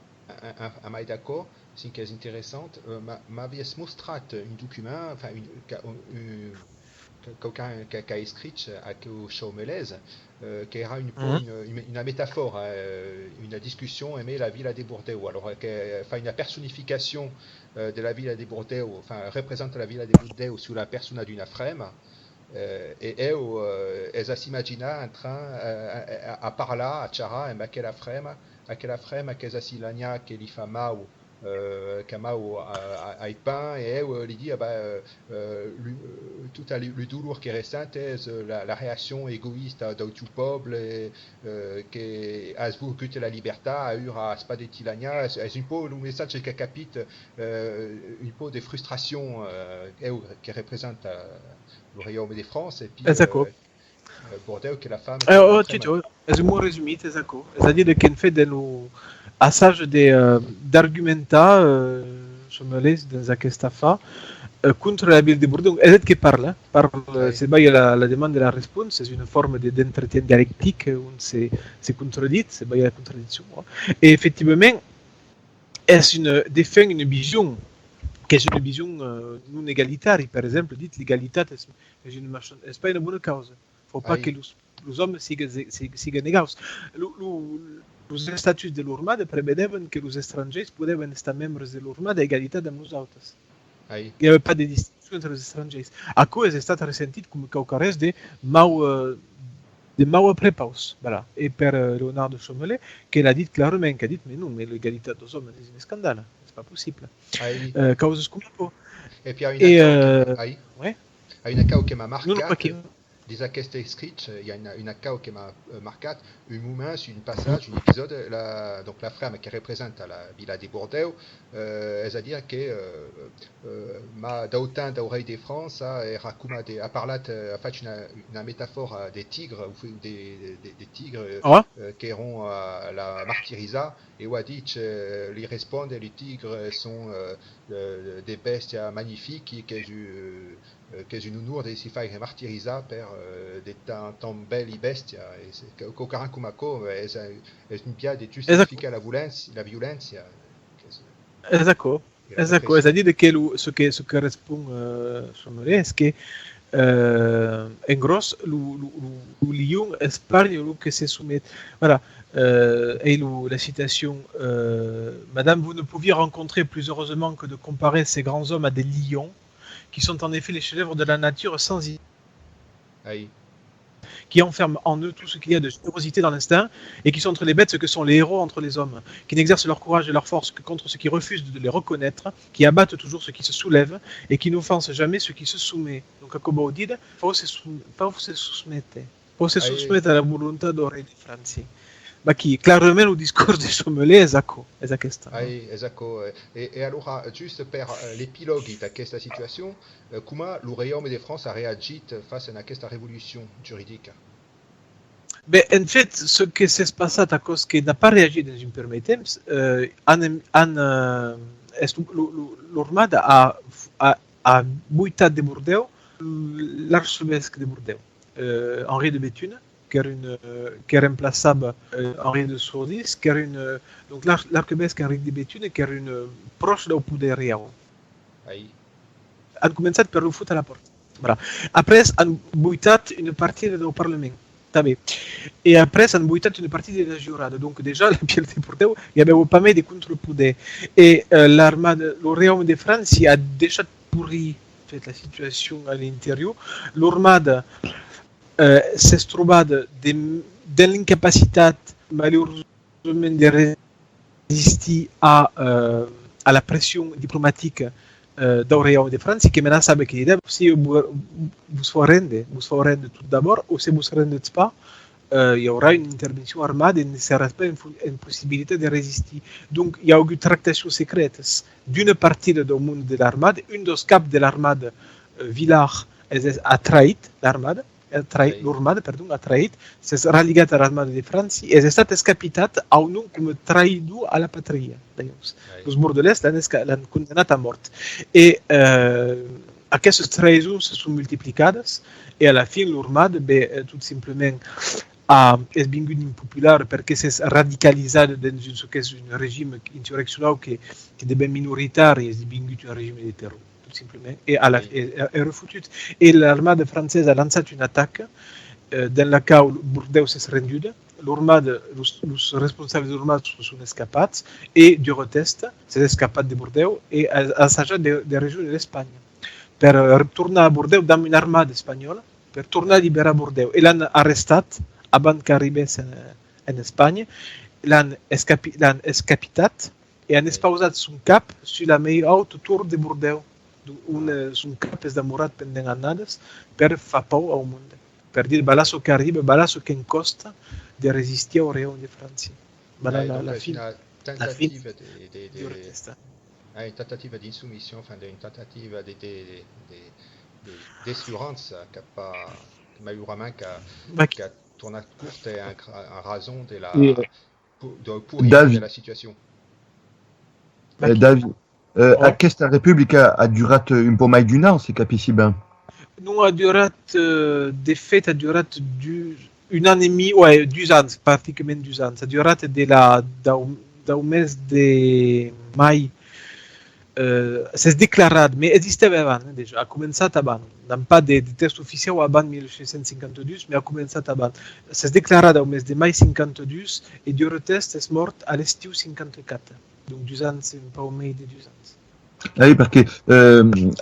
Maïdako, c'est qui est intéressante, m'avait montré un document, enfin quelqu'un qui a écrit avec Chaumelès, qui era une métaphore, une discussion aimée la ville de Bordeaux. Alors, qui fait une personnification de la ville de Bordeaux, enfin représente la ville de Bordeaux sous la personne d'une frème. Et elle s'imagina en train à parler à Chara et à quelle frème qu'elle s'ilagna qu'elle y fait mal Kamao a peint et elle dit tout le douleur qui est récent est la réaction égoïste du peuple qui a voulu la liberté a eu à Spadettilania c'est un peu le message qui capite un peu de frustration qui représente le royaume de France et puis Bordeaux que la femme c'est un mot résumé c'est-à-dire qu'en fait assage d'argumenta Chaumelès dans aquesta fa contre la ville de Bordeaux. Elle qui parle, c'est pas la demande de la réponse, c'est une forme d'entretien dialectique où c'est contredit, c'est pas la contradiction. Et effectivement, elle défend une vision che è una visione non egalitaria, per esempio, dit l'égalité è pas une bonne cause. Faut pas que les hommes siguen égaux. Les statuts de l'Urmada prevedeven que les étrangers pouvaient estar membres de l'Urmada à égalité amb nosaltres. Il n'y avait pas de distinction entre les étrangers. A cause è stata resentita come caucarès de mau prepaus. Voilà. Et per Leonardo Chomelet, qu'elle a dit clairement, qu'elle a dit, mais non, mais l'égalité des hommes, c'est un scandale. C'est pas possible. Causes comme ça. Et puis, il y a une cause qui m'a marqué. Des actes scrits, il y a une cause qui m'a marqué, un moment, un passage, un épisode, donc la femme qui représente la Villa de Bordeaux, elle a dit que d'autant d'oreilles de France, a parlé, a fait une métaphore des tigres, des tigres qui eront la martyrisée, et a dit, ils répondent, les tigres sont des bêtes magnifiques che si un'unur si fa martirizar per tan belli bestia e cocaran come è un pià di giustifica la violenza. Esatto, c'est-à-dire que ce que répond Chomelet, c'est que en gros, le lion espagne que se soumet. Voilà. Et la citation Madame, vous ne pouviez rencontrer plus heureusement que de comparer ces grands hommes à des lions, qui sont en effet les chefs-d'œuvre de la nature sans qui enferment en eux tout ce qu'il y a de générosité dans l'instinct, et qui sont entre les bêtes ce que sont les héros entre les hommes, qui n'exercent leur courage et leur force que contre ceux qui refusent de les reconnaître, qui abattent toujours ceux qui se soulèvent, et qui n'offensent jamais ceux qui se soumettent. Donc, à Kobo dit, faut se soumettre à la volonté d'Oré de Franci. Ma qui clairement le discours de Chomelet è questo. Esatto. E allora, giusto per l'epilogue di questa situazione, come le Royaume de France a reagito face à questa révolution juridique? En fait, ce qui s'est passé à cause qu'il n'a pas réagi dans un premier temps, l'Urmada a buitat de Bordeaux l'archevêque de Bordeaux, Henri de Béthune, qui remplaçava Henri de Sourdis, donc l'archevêque Henri de Béthune, qui era proche del poder reial. Han començat per lo fot a la porta. Voilà. Après, han buitat una partida del Parlament. També. Et après, han buitat una partida de la jurada. Donc, déjà, la Pierre de Bordeaux, il y avait pas mal de contre-poder. Et l'armada, le Royaume de France a déjà pourri la situation à l'intérieur. L'armada s'est trouvée dans l'incapacité, malheureusement, de résister à la pression diplomatique du Royaume de France, qui maintenant savent que si vous rendez tout d'abord, ou si vous ne rendez pas, il y aura une intervention armée et il ne sera pas une possibilité de résister. Donc, il y a eu des tractations secrètes d'une partie du monde de l'armée. Une des caps de l'armée, Villars, a trahi l'armée. L'Urmada, a trahi, s'è ralligat a l'armada de França i és estat escapitat a un nom com traïdor a la patria. Els bordelès l'han condemnat a mort. I aquestes traïcions se són multiplicades i a la fi l'Urmada, tot simplement, és vingut impopular perquè s'és radicalitzat dins ce que és un règim insurreccional que de ben minoritari és vingut un règim de terror. Simplement, et est refoutu. Et l'armada française a lancé une attaque dans laquelle Bordeaux s'est rendu. L'armada, les responsables de l'armada sont escapés et du retest s'est escapé de Bordeaux et a s'agit de régions de l'Espagne. Pour retourner à Bordeaux dans une armada espagnole, pour tourner à libérer Bordeaux. Et l'han arrestat avant qu'arribés en Espagne, l'han escapitat et han exposat son cap sur la mer haute tour de Bordeaux. Son cap és demorat pendent annades per fa pau al món, per dir balasso que arriba, balasso che costa de resistir au Royaume de France. La tentative d'insoumission, une tentative d'assurance qui malheureusement qui a tourné courte en raison de la pourriture de la situation. David. Aquesta Repubblica a durat un po' mai d'un an, se capisci ben. Non, a durat, de fait, a durat un an et demi, ouais, 2 ans, pratiquement 2 ans. A durat del mes de mai s'è declarat, ma esisteva abans, déjà, ha començat abans. Non pas de text oficial abans 1652, mais ha començat abans. S'è declarat au mes de mai 52 e Diorotest és mort a l'estiu 54. Donc 2 anys, un peu mai de 2 ans. Ah oui, perché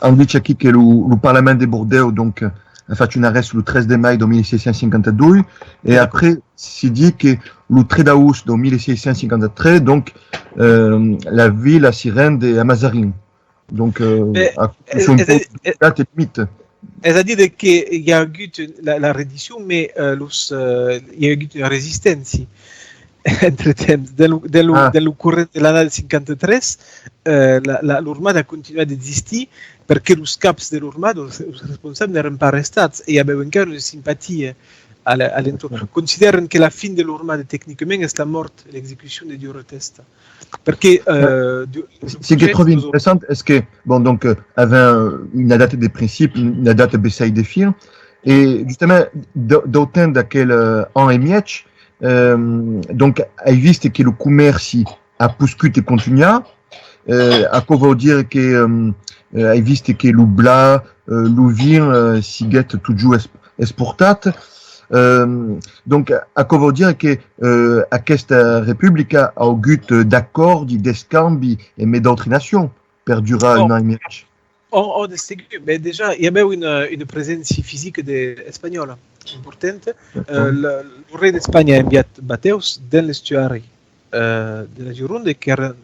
on dice qui che il Parlamento di Bordeaux donc ha fatto un arresto il 13 de mai del 1652 e après si dit che il 3 d'août del 1653 donc la ville si rende a Mazarin. Donc sono un po' date limite. C'est-à-dire qu'il y a eu la reddition, mais il y a eu une résistance. Entre-temps, dans le courant de l'année 53, l'Urmada a continué à exister parce que les caps de l'Urmada, les responsables, n'étaient pas restés et il y avait encore une sympathie à l'entour. Considérant que la fin de l'Urmada, techniquement, est la mort, l'exécution de Diorotest. Parce que ce qui est trop intéressant, est-ce que, bon, donc, avait une date de principe, une date de Bessaï des films, et justement, d'autant d'aquel an et mietch, donc, hai visto che il commercio ha puscut e continua, a quoi vuol dire che hai visto che il bla, il vin si get toujours esportat. Donc, a quoi vuol dire che aquesta repubblica ha agut d'accordi, d'escambi e medoctrination per durar un an e mietch. On distingue, mais déjà, il y avait une présence physique espagnole importante. Le roi d'Espagne a envié Bateus dans l'estuari de la Gironde qui erano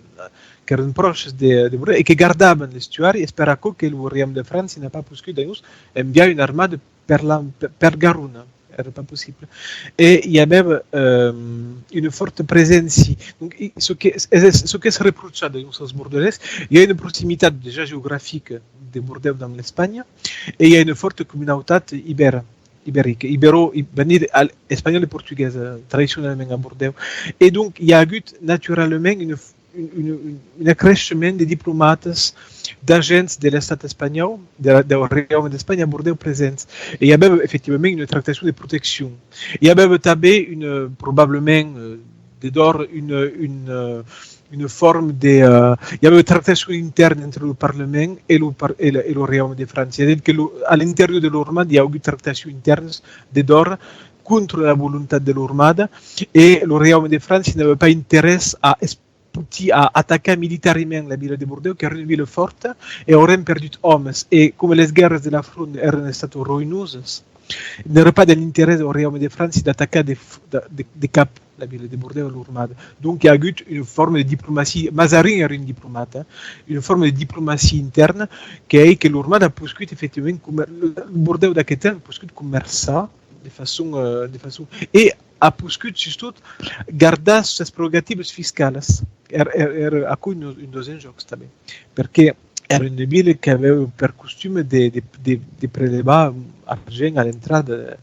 proches de Bordeaux et qui gardaient l'estuari, espérant que le royaume de France n'a pas poussé d'ailleurs, envié une armade per Garonne. Era pas possible. Et il y avait une forte présence. Donc, ce qui se reproche aux Bordelais, il y a une proximité déjà géographique de Bordeaux dans l'Espagne et il y a une forte communauté ibérique, espagnole et portugaise, traditionnellement à Bordeaux. Et donc, il y a eu naturellement un accroissement des diplomates, d'agents de l'État espagnol, du Royaume d'Espagne à Bordeaux présents. Et il y avait effectivement une tractation de protection. Il y avait probablement une forme de... il y avait une tractation interne entre le Parlement et le Royaume de France. C'est-à-dire qu'à l'intérieur de l'Ormade, il y a eu une tractation interne d'or contre la volonté de l'Ormade et le Royaume de France n'avait pas intérêt à attaquer militairement la ville de Bordeaux, qui est une ville forte, et aurait perdu hommes. Et comme les guerres de la Fronde erano state ruineuses, il n'aurait pas de l'intérêt du Royaume de France d'attaquer des caps la ville de Bordeaux et l'Urmade. Donc il y a eu une forme de diplomatie, Mazarin era un diplomate, une forme de diplomatie interne que l'Urmade a poursuivi effectivement, Bordeaux d'Aquitaine a poursuivi commerçant de façon et a poursuivi surtout garder ses prérogatives fiscales. A cui un deuxième jeu também, perché era une ville qui avait per costume de prélever argent à l'entrée de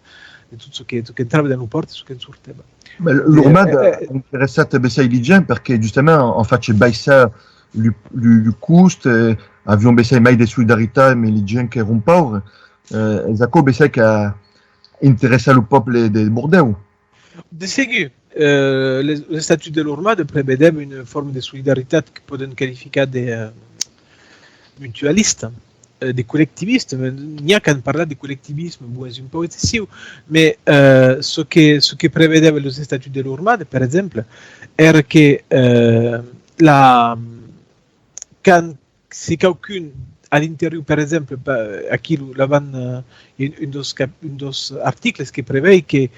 tout ce qui entrava dans le port et ce qui sortait. L'Urmade è interessata Bessaï Ligien perché giustamente faccio baissa il costo, abbiamo Bessaï mai di solidarietà, ma Ligien che erano poveri. Zacco Bessaï che interessa il popolo di Bordeaux. De ségur, le statut de l'Urmade prévedait une forme de solidarité que peut qualifier de mutualiste, de collectiviste. Il n'y a qu'à parler de collectivisme, c'est un peu excessif, mais ce que prévedait le statut de l'Urmade, par exemple, era que quand c'est quelqu'un à l'intérieur, par exemple, à qui l'avant un articles qui prévoit que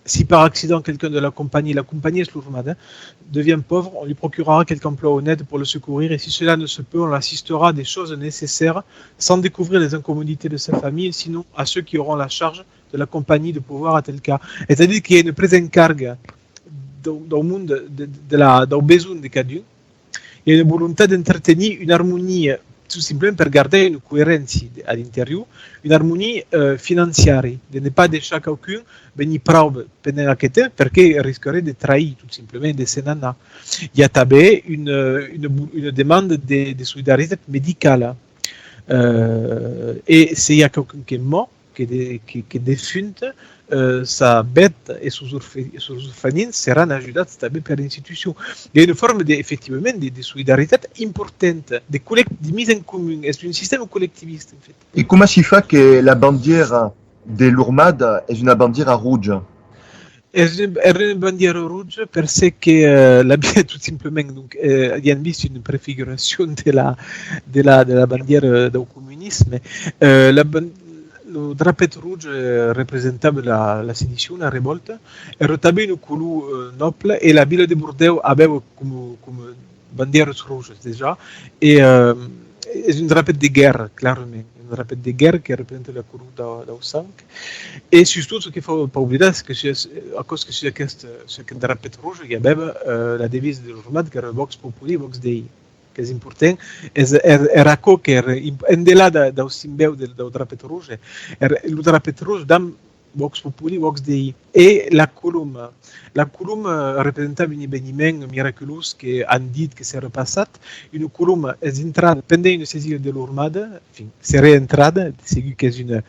si par accident quelqu'un de la compagnie est l'Urmade, devient pauvre, on lui procurera quelque emploi honnête pour le secourir et si cela ne se peut, on l'assistera à des choses nécessaires sans découvrir les incommodités de sa famille, sinon à ceux qui auront la charge de la compagnie de pouvoir à tel cas. C'est-à-dire qu'il y a une prise en charge dans le monde dans le besoin de chacun. Il y a une volonté d'entretenir une harmonie tout simplement per garder une cohérence à l'intérieur, une harmonie financière, de ne pas deixar quelqu'un venir prendre pendant l'enquête parce qu'il risquerait de trahir tout simplement de ses nanas. Il y a aussi une demande de solidarité médicale. Et s'il y a quelqu'un qui est mort, que defunte, sa bête et sus orphanins seran ajudats també per l'institució. Hi ha una forma effectivament de solidaritat importante, de mise en commun, és un sistema collectivista en fait. Et comment s'y fait que la bandiera de l'Urmad est une bandiera rouge? És una bandiera rouge perquè l'havia tot simplement, donc, hi han vist una prefiguració de la bandiera del comunisme. Le drapet rouge representava la sedició, la revolta, era també un color noble i la vila de Bordeaux aveva com bandieres rouges déjà, i és un drapet de guerra, clarament. Un drapet de guerra que representa la color del sang. I surtout, el que fa per oblidar és que a causa que sur aquest drapet rouge hi havia la devisa de l'Urmad, que era Vox Populi, Vox Dei, que és important, era aquò que era endelà del simbeu del drapet rouge. El drapet rouge d'am Vox Populi, Vox Dei. E la columna representava un esdeveniment miraculós que han dit que s'era passat. Una columna és entrada, pendent una sessió de l'Urmada, serà entrada, segur que és un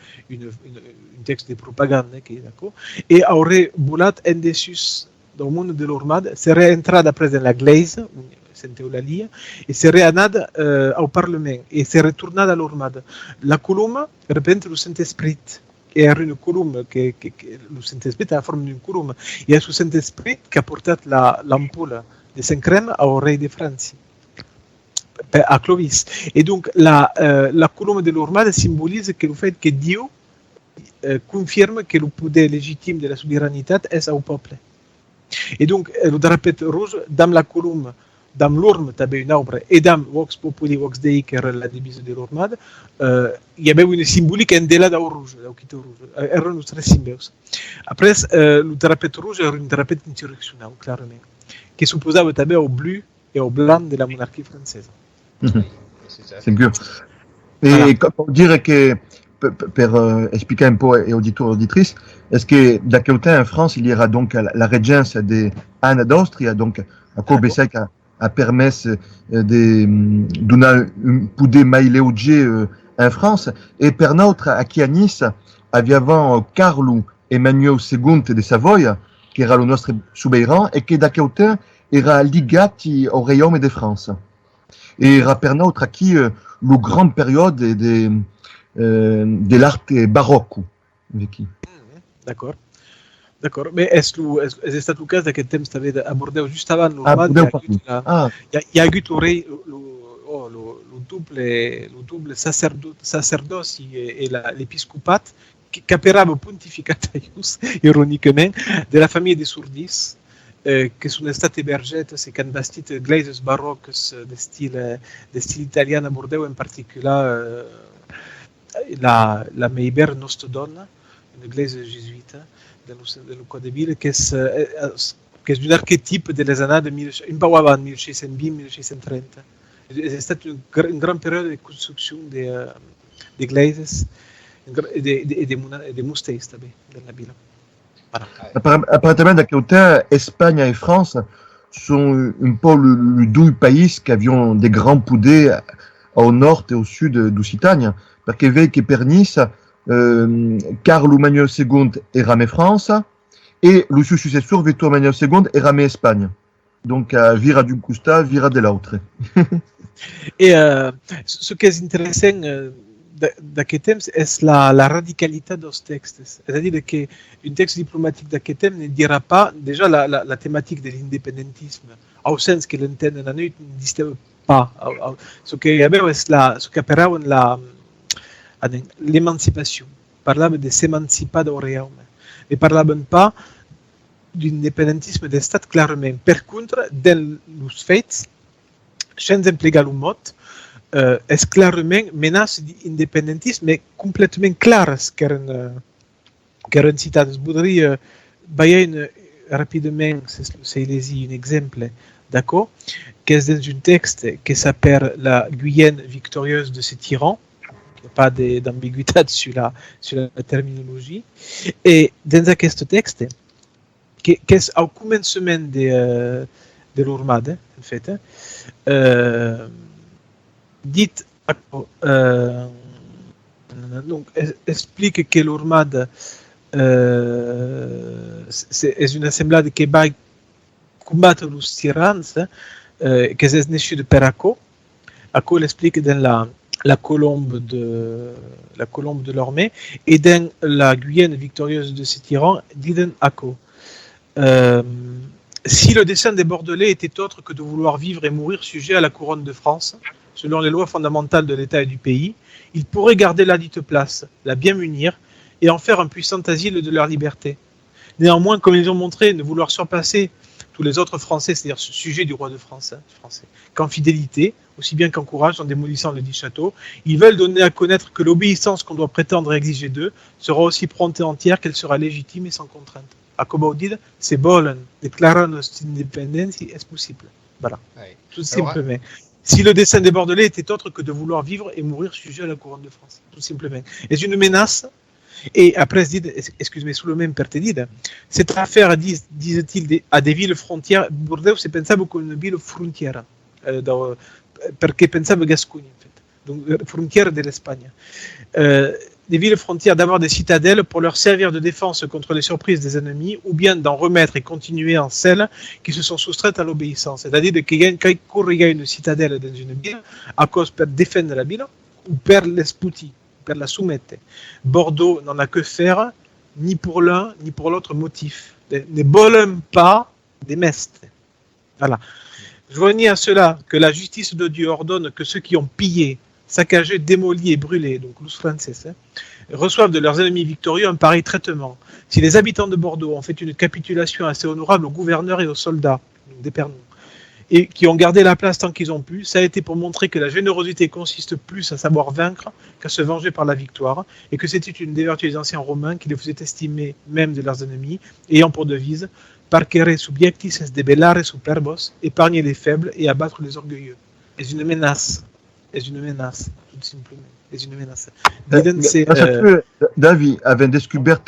text de propaganda, d'accord, e hauria volat en dessus del món de l'Urmada, serà entrada après en la Glaise, Santa Eulalia, e serà anada al Parlament, e serà tornada a l'Urmada. La columna representa el Saint-Esprit. Era una columna que el Saint-Esprit ha forma d'una columna. I és el Saint-Esprit que ha portat l'ampolla de Sant Crème al rei de França, a Clovis. Et donc, la columna de l'Urmada simbolitza que el fet que Déu confirma que el poder legítim de la soberanitat és al poble. Et donc, el drapet rouge, dans la columna, dans l'Urme també un arbre, et dans Vox Populi, Vox Dei, que era la devisa de l'Urmada, hi havia una simbòlica endelà del rouge, del quito rouge. Eren els tres símbols. Après, el drapet rouge era un drapet insurreccional, clarament, que suposava també el blu et el blanc de la monarchie française. C'est sûr. Et voilà. Pour dire que, pour expliquer un peu aux auditeurs et auditrices, est-ce que d'accueillir en France, il y aura donc la régence de Anne d'Austria, donc à Corbessac a permis de donner un poder maïléogier en France, et per notre, à Nice, avant Carlo Emmanuel II de Savoie, qui era le nostre souverain, et qui d'accueillir era ligati au royaume de France. Et era per notre qui la grande période de l'art baroque. D'accord. D'accord, mais és estat el cas d'aquest temps també a Bordeaux, just avant l'Urmada, hi ha hagut el doble sacerdoci i l'episcopat que operava pontificatarius, irònicament, de la família de Sordis, que són estat emergents i que han bastit gleses barroques d'estil italià a Bordeaux, en particular la Meiber Nostra Donna, una glesa jesuïta, del Code Ville, que és un arquetip de les années un peu avant 1620-1630. Ha estat un gran període de construcció d'egleses i de mosters també de la vila. Apparemment, d'accueillir Espagne et France sont un peu les deux pays qui avaient des grands pouders au nord et au sud d'Occitanie, parce que per Nice, Carlo Emmanuel II era en France et le successeur Victor Emmanuel II era en Espagne. Donc, vira d'un costat, vira de l'autre. Et ce qui est intéressant d'aquest temps és la radicalitat dels textos. C'est-à-dire qu'un texte diplomatique d'aquest temps ne dira pas déjà la thématique de l'independentisme, au sens que l'entenen en eux n'existe pas. Ce qu'il y avait és ce qu'apparaven l'emancipation. Parlaven de s'emancipar del realme. Ne parlaven pas d'independentisme d'estat clarament. Per contra, dans els fets, sense emplegar el mot, és clarament menaces d'independentisme completament clares que eren citades. Voldria veure ràpidament, si llegir un exemple, d'accord, que és dans un texte que s'appelle La Guyenne victorieuse de ce tyran. Pas d'ambiguïté sur la terminologie. Et dans aquest texte, qui est au commencement de l'Urmada, en fait, dit Donc, explique que l'Urmad c'est une assemblée qui va combattre les tyrans, que c'est né de Peraco. Ako l'explique dans la colombe de l'armée, et dans la Guyane victorieuse de ces tyrans, Diden Ako. Si le dessein des Bordelais était autre que de vouloir vivre et mourir sujet à la couronne de France, selon les lois fondamentales de l'État et du pays, ils pourraient garder la dite place, la bien munir, et en faire un puissant asile de leur liberté. Néanmoins, comme ils ont montré ne vouloir surpasser tous les autres Français, c'est-à-dire sujets du roi de France, français, qu'en fidélité, aussi bien qu'en courage, en démolissant le dit château, ils veulent donner à connaître que l'obéissance qu'on doit prétendre exiger d'eux sera aussi prompte et entière qu'elle sera légitime et sans contrainte. À Kobaudid, c'est Bolen, déclarant notre indépendance est possible. Voilà, tout simplement. Si le dessein des Bordelais était autre que de vouloir vivre et mourir sujet à la couronne de France, tout simplement. Est une menace. Et après, excusez-moi, sous le même pertedide, cette affaire, disent-ils, à des villes frontières, Bordeaux, c'est pensable comme une ville frontière, parce que pensable Gascogne, en fait, donc frontière de l'Espagne. Des villes frontières d'avoir des citadelles pour leur servir de défense contre les surprises des ennemis, ou bien d'en remettre et continuer en celles qui se sont soustraites à l'obéissance. C'est-à-dire qu'il y a une citadelle dans une ville, à cause pour défendre la ville, ou pour l'esputi. La soumettre. Bordeaux n'en a que faire, ni pour l'un, ni pour l'autre motif. Ne bolem pas des mestres. Voilà. Joignez à cela que la justice de Dieu ordonne que ceux qui ont pillé, saccagé, démoli et brûlé, donc les Français, reçoivent de leurs ennemis victorieux un pareil traitement. Si les habitants de Bordeaux ont fait une capitulation assez honorable aux gouverneurs et aux soldats, des Pernons, et qui ont gardé la place tant qu'ils ont pu, ça a été pour montrer que la générosité consiste plus à savoir vaincre qu'à se venger par la victoire, et que c'était une des vertus des anciens romains qui les faisaient estimer même de leurs ennemis, ayant pour devise « Parcere subjectis est debellare superbos » épargner les faibles et abattre les orgueilleux. C'est une menace, tout simplement. C'est une menace. David avait découvert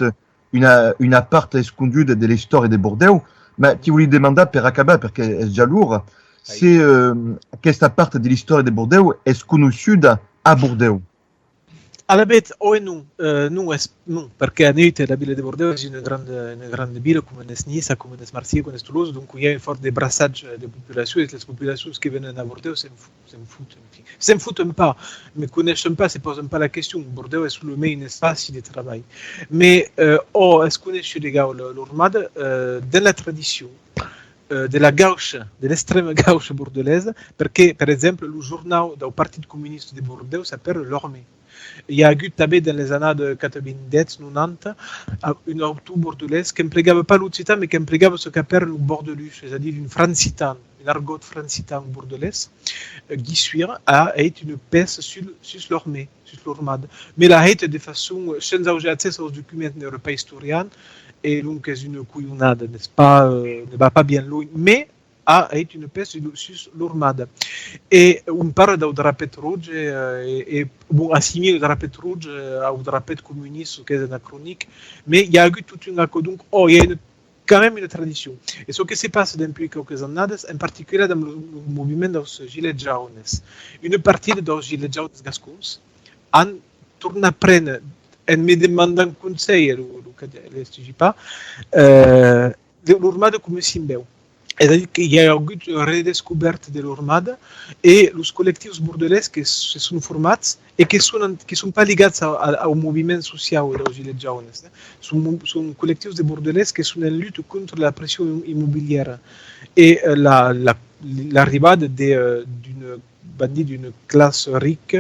une part escondue de l'histoire de Bordeaux. Ma ti voulais demander per acabar, perché è già l'ora, se questa parte dell'storia di Bordeaux è sconosciuta a Bordeaux. Alla bête, non, perché a noi la ville de Bordeaux è una grande ville come Nice, come Marseille, come Toulouse, donc il y a un fort débrassage de population, et les populations qui viennent à Bordeaux s'en foutent pas, mais connaissent pas, se posent pas la question. Bordeaux est seulement un espace de travail. Mais est-ce qu'on est chez les gars l'Urmad dans la tradition de la gauche, de l'extrême gauche bordelaise, parce que, par exemple, le journal du Parti communiste de Bordeaux s'appelle l'Ormée. Il y a eu dans les années de 90, une auto bordelaise qui n'employait pas l'occitane, mais qui employait ce qu'on appelle le bordelus, c'est-à-dire une francitane, une argot francitane bordelaise, qui a été une peste sur l'Ormée, sur l'Urmad. Mais la été de façon, sans avoir accès aux documents pas historiens, et donc c'est une couillonnade, n'est-ce pas, ne va pas bien loin, mais a été une peste sur l'Urmad. Et on parle du drapé rouge, et bon, assigner le drapé rouge au drapé communiste, qui est anachronique, mais il y a eu toute une donc, il y a quand même une tradition. Et ce qui se passe depuis quelques années, en particulier dans le mouvement des Gilets jaunes, une partie des Gilets jaunes gascons en tourne à prendre, en me demandant conseil, je ne dis pas, l'Urmad comme symbole. C'est-à-dire qu'il y a eu une redécouverte de l'Urmad et les collectifs bordelais qui se sont formés et qui ne sont pas liés au mouvement social des Gilets jaunes. Sont collectifs de bordelais qui sont en lutte contre la pression immobilière et l'arrivée d'une classe riche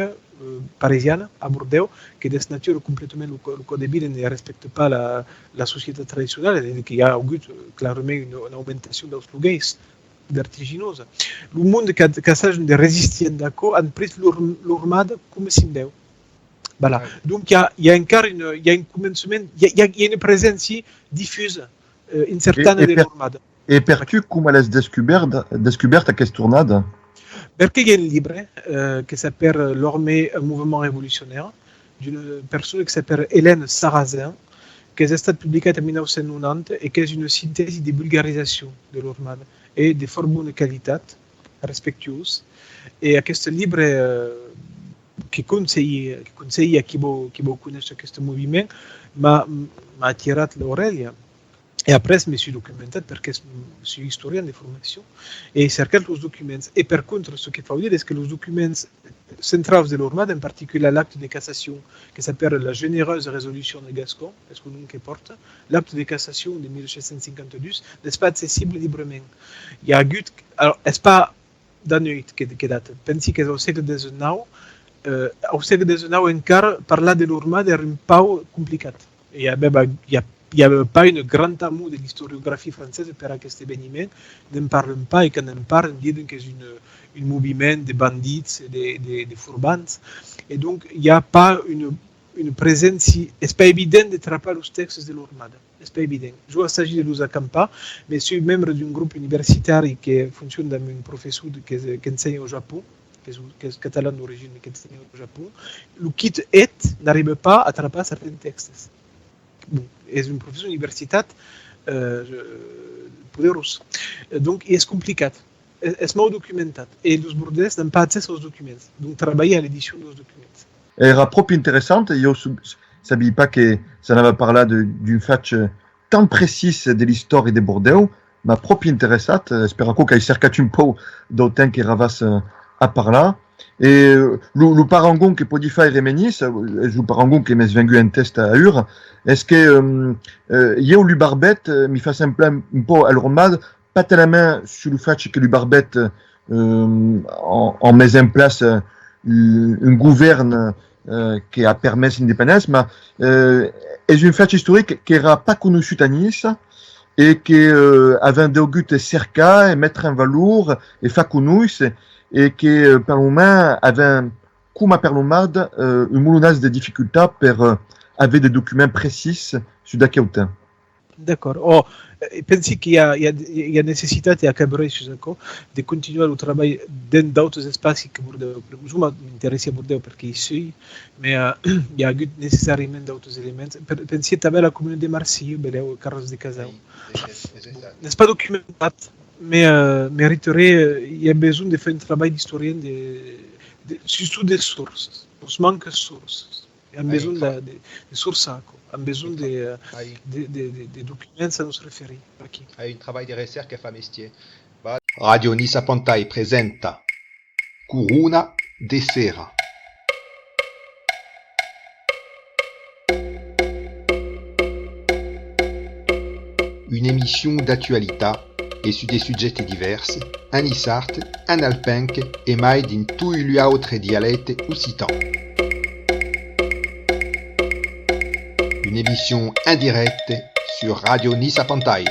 parisienne à Bordeaux qui desnature complètement le code civil et ne respecte pas la société traditionnelle et qu'il y a eu clairement une augmentation des gays vertigineuse. Le monde qui a ça de résistance d'accord a pris l'Urmad comme symbole. Voilà. Donc il y a encore une présence diffuse incertaine de l'Urmad. Et pertu come l'hai descoberta questa tornada? Perché il y a un livre qui s'appelle L'Ormée, un mouvement révolutionnaire, d'une personne qui s'appelle Hélène Sarrazin, qui est stata publiée en 1990 et qui est une synthèse de vulgarisation de l'Urmad et de fort bonne qualité, respectueuse. Et ce livre che consigli a chi vuol conoscere questo movimento, ma m'ha attirato l'oreille. Et après, je me suis documenté parce que je suis historien de formation et j'ai cherché les documents. Et par contre, ce qu'il faut dire, c'est que les documents centraux de l'Ormada, en particulier l'acte de cassation qui s'appelle la généreuse résolution de Gascon, est-ce que nous porte, l'acte de cassation de 1652, n'est pas accessible librement. Il y a alors, est-ce pas d'un nuit qui date? Pensez que au siècle XIX, encore parler de l'Ormada est un peu compliqué. Il n'y avait pas une grande amour de l'historiographie française pour cet événement. On ne parle pas, et quand on parle, on dit que c'est un mouvement de bandits, de fourbans. Et donc, il n'y a pas une présence, c'est pas évident de traper les textes de l'Ormada. C'est pas évident. Je s'agit de Lusa Campa, mais je suis membre d'un groupe universitaire qui fonctionne dans une professeur qui enseigne au Japon, qui est catalan d'origine, qui enseigne au Japon. Le kit n'arrive pas à traper certains textes. Bon, és un professor d'universitat poderós. Donc, és complicat. És molt documentat. I els borders n'han pas accés als documents. Donc, treballar à l'édition dels documents. Era proprio interessante, io sapevo pas che se ne parla d'une faccia tan precisa dell'storia di Bordeaux, ma proprio interessata, spero che hai cercato un po' del tempo che eravas a parlare. E lo parangon che puoi fare remenis, lo parangon che mi è venuto in testa a ur, è che io lui barbet mi fa sempre un po' al romad, pas tellement sur le fait que le barbet en met en place un gouverne qui a permis l'indépendance, mais est une fait historique qui n'era pas connue à Nice et qui avait dû cerca et mettre en valeur et faire connaître et qui par le moment avait comme per l'omad un moulonnage de difficultés pour avoir des documents précis sur l'accueil. D'accord. Oh, pensi qu'il y a nécessité à Cabaret de continuer le travail dans d'autres espaces que Bordeaux. Je m'intéresse à Bordeaux parce qu'il suis, mais il y a nécessairement d'autres éléments. Pensi à la commune de Marseille, Beleu, Carlos de Casau. N'est-ce pas documenté, mais mériterait, il y a besoin de faire un travail d'historien surtout des sources. On manque de sources. Il y a besoin de sources. On a besoin de documents à nous référer. Hai un travail di ricerca fa mestiere. Radio Nisa Pantai presenta Curuna de Sera. Une émission d'actualité et sur des sujets divers, en isart, en alpenc et mai in tutti gli altri dialetti occitans. Une émission indirecte sur Radio Nisa Pantai.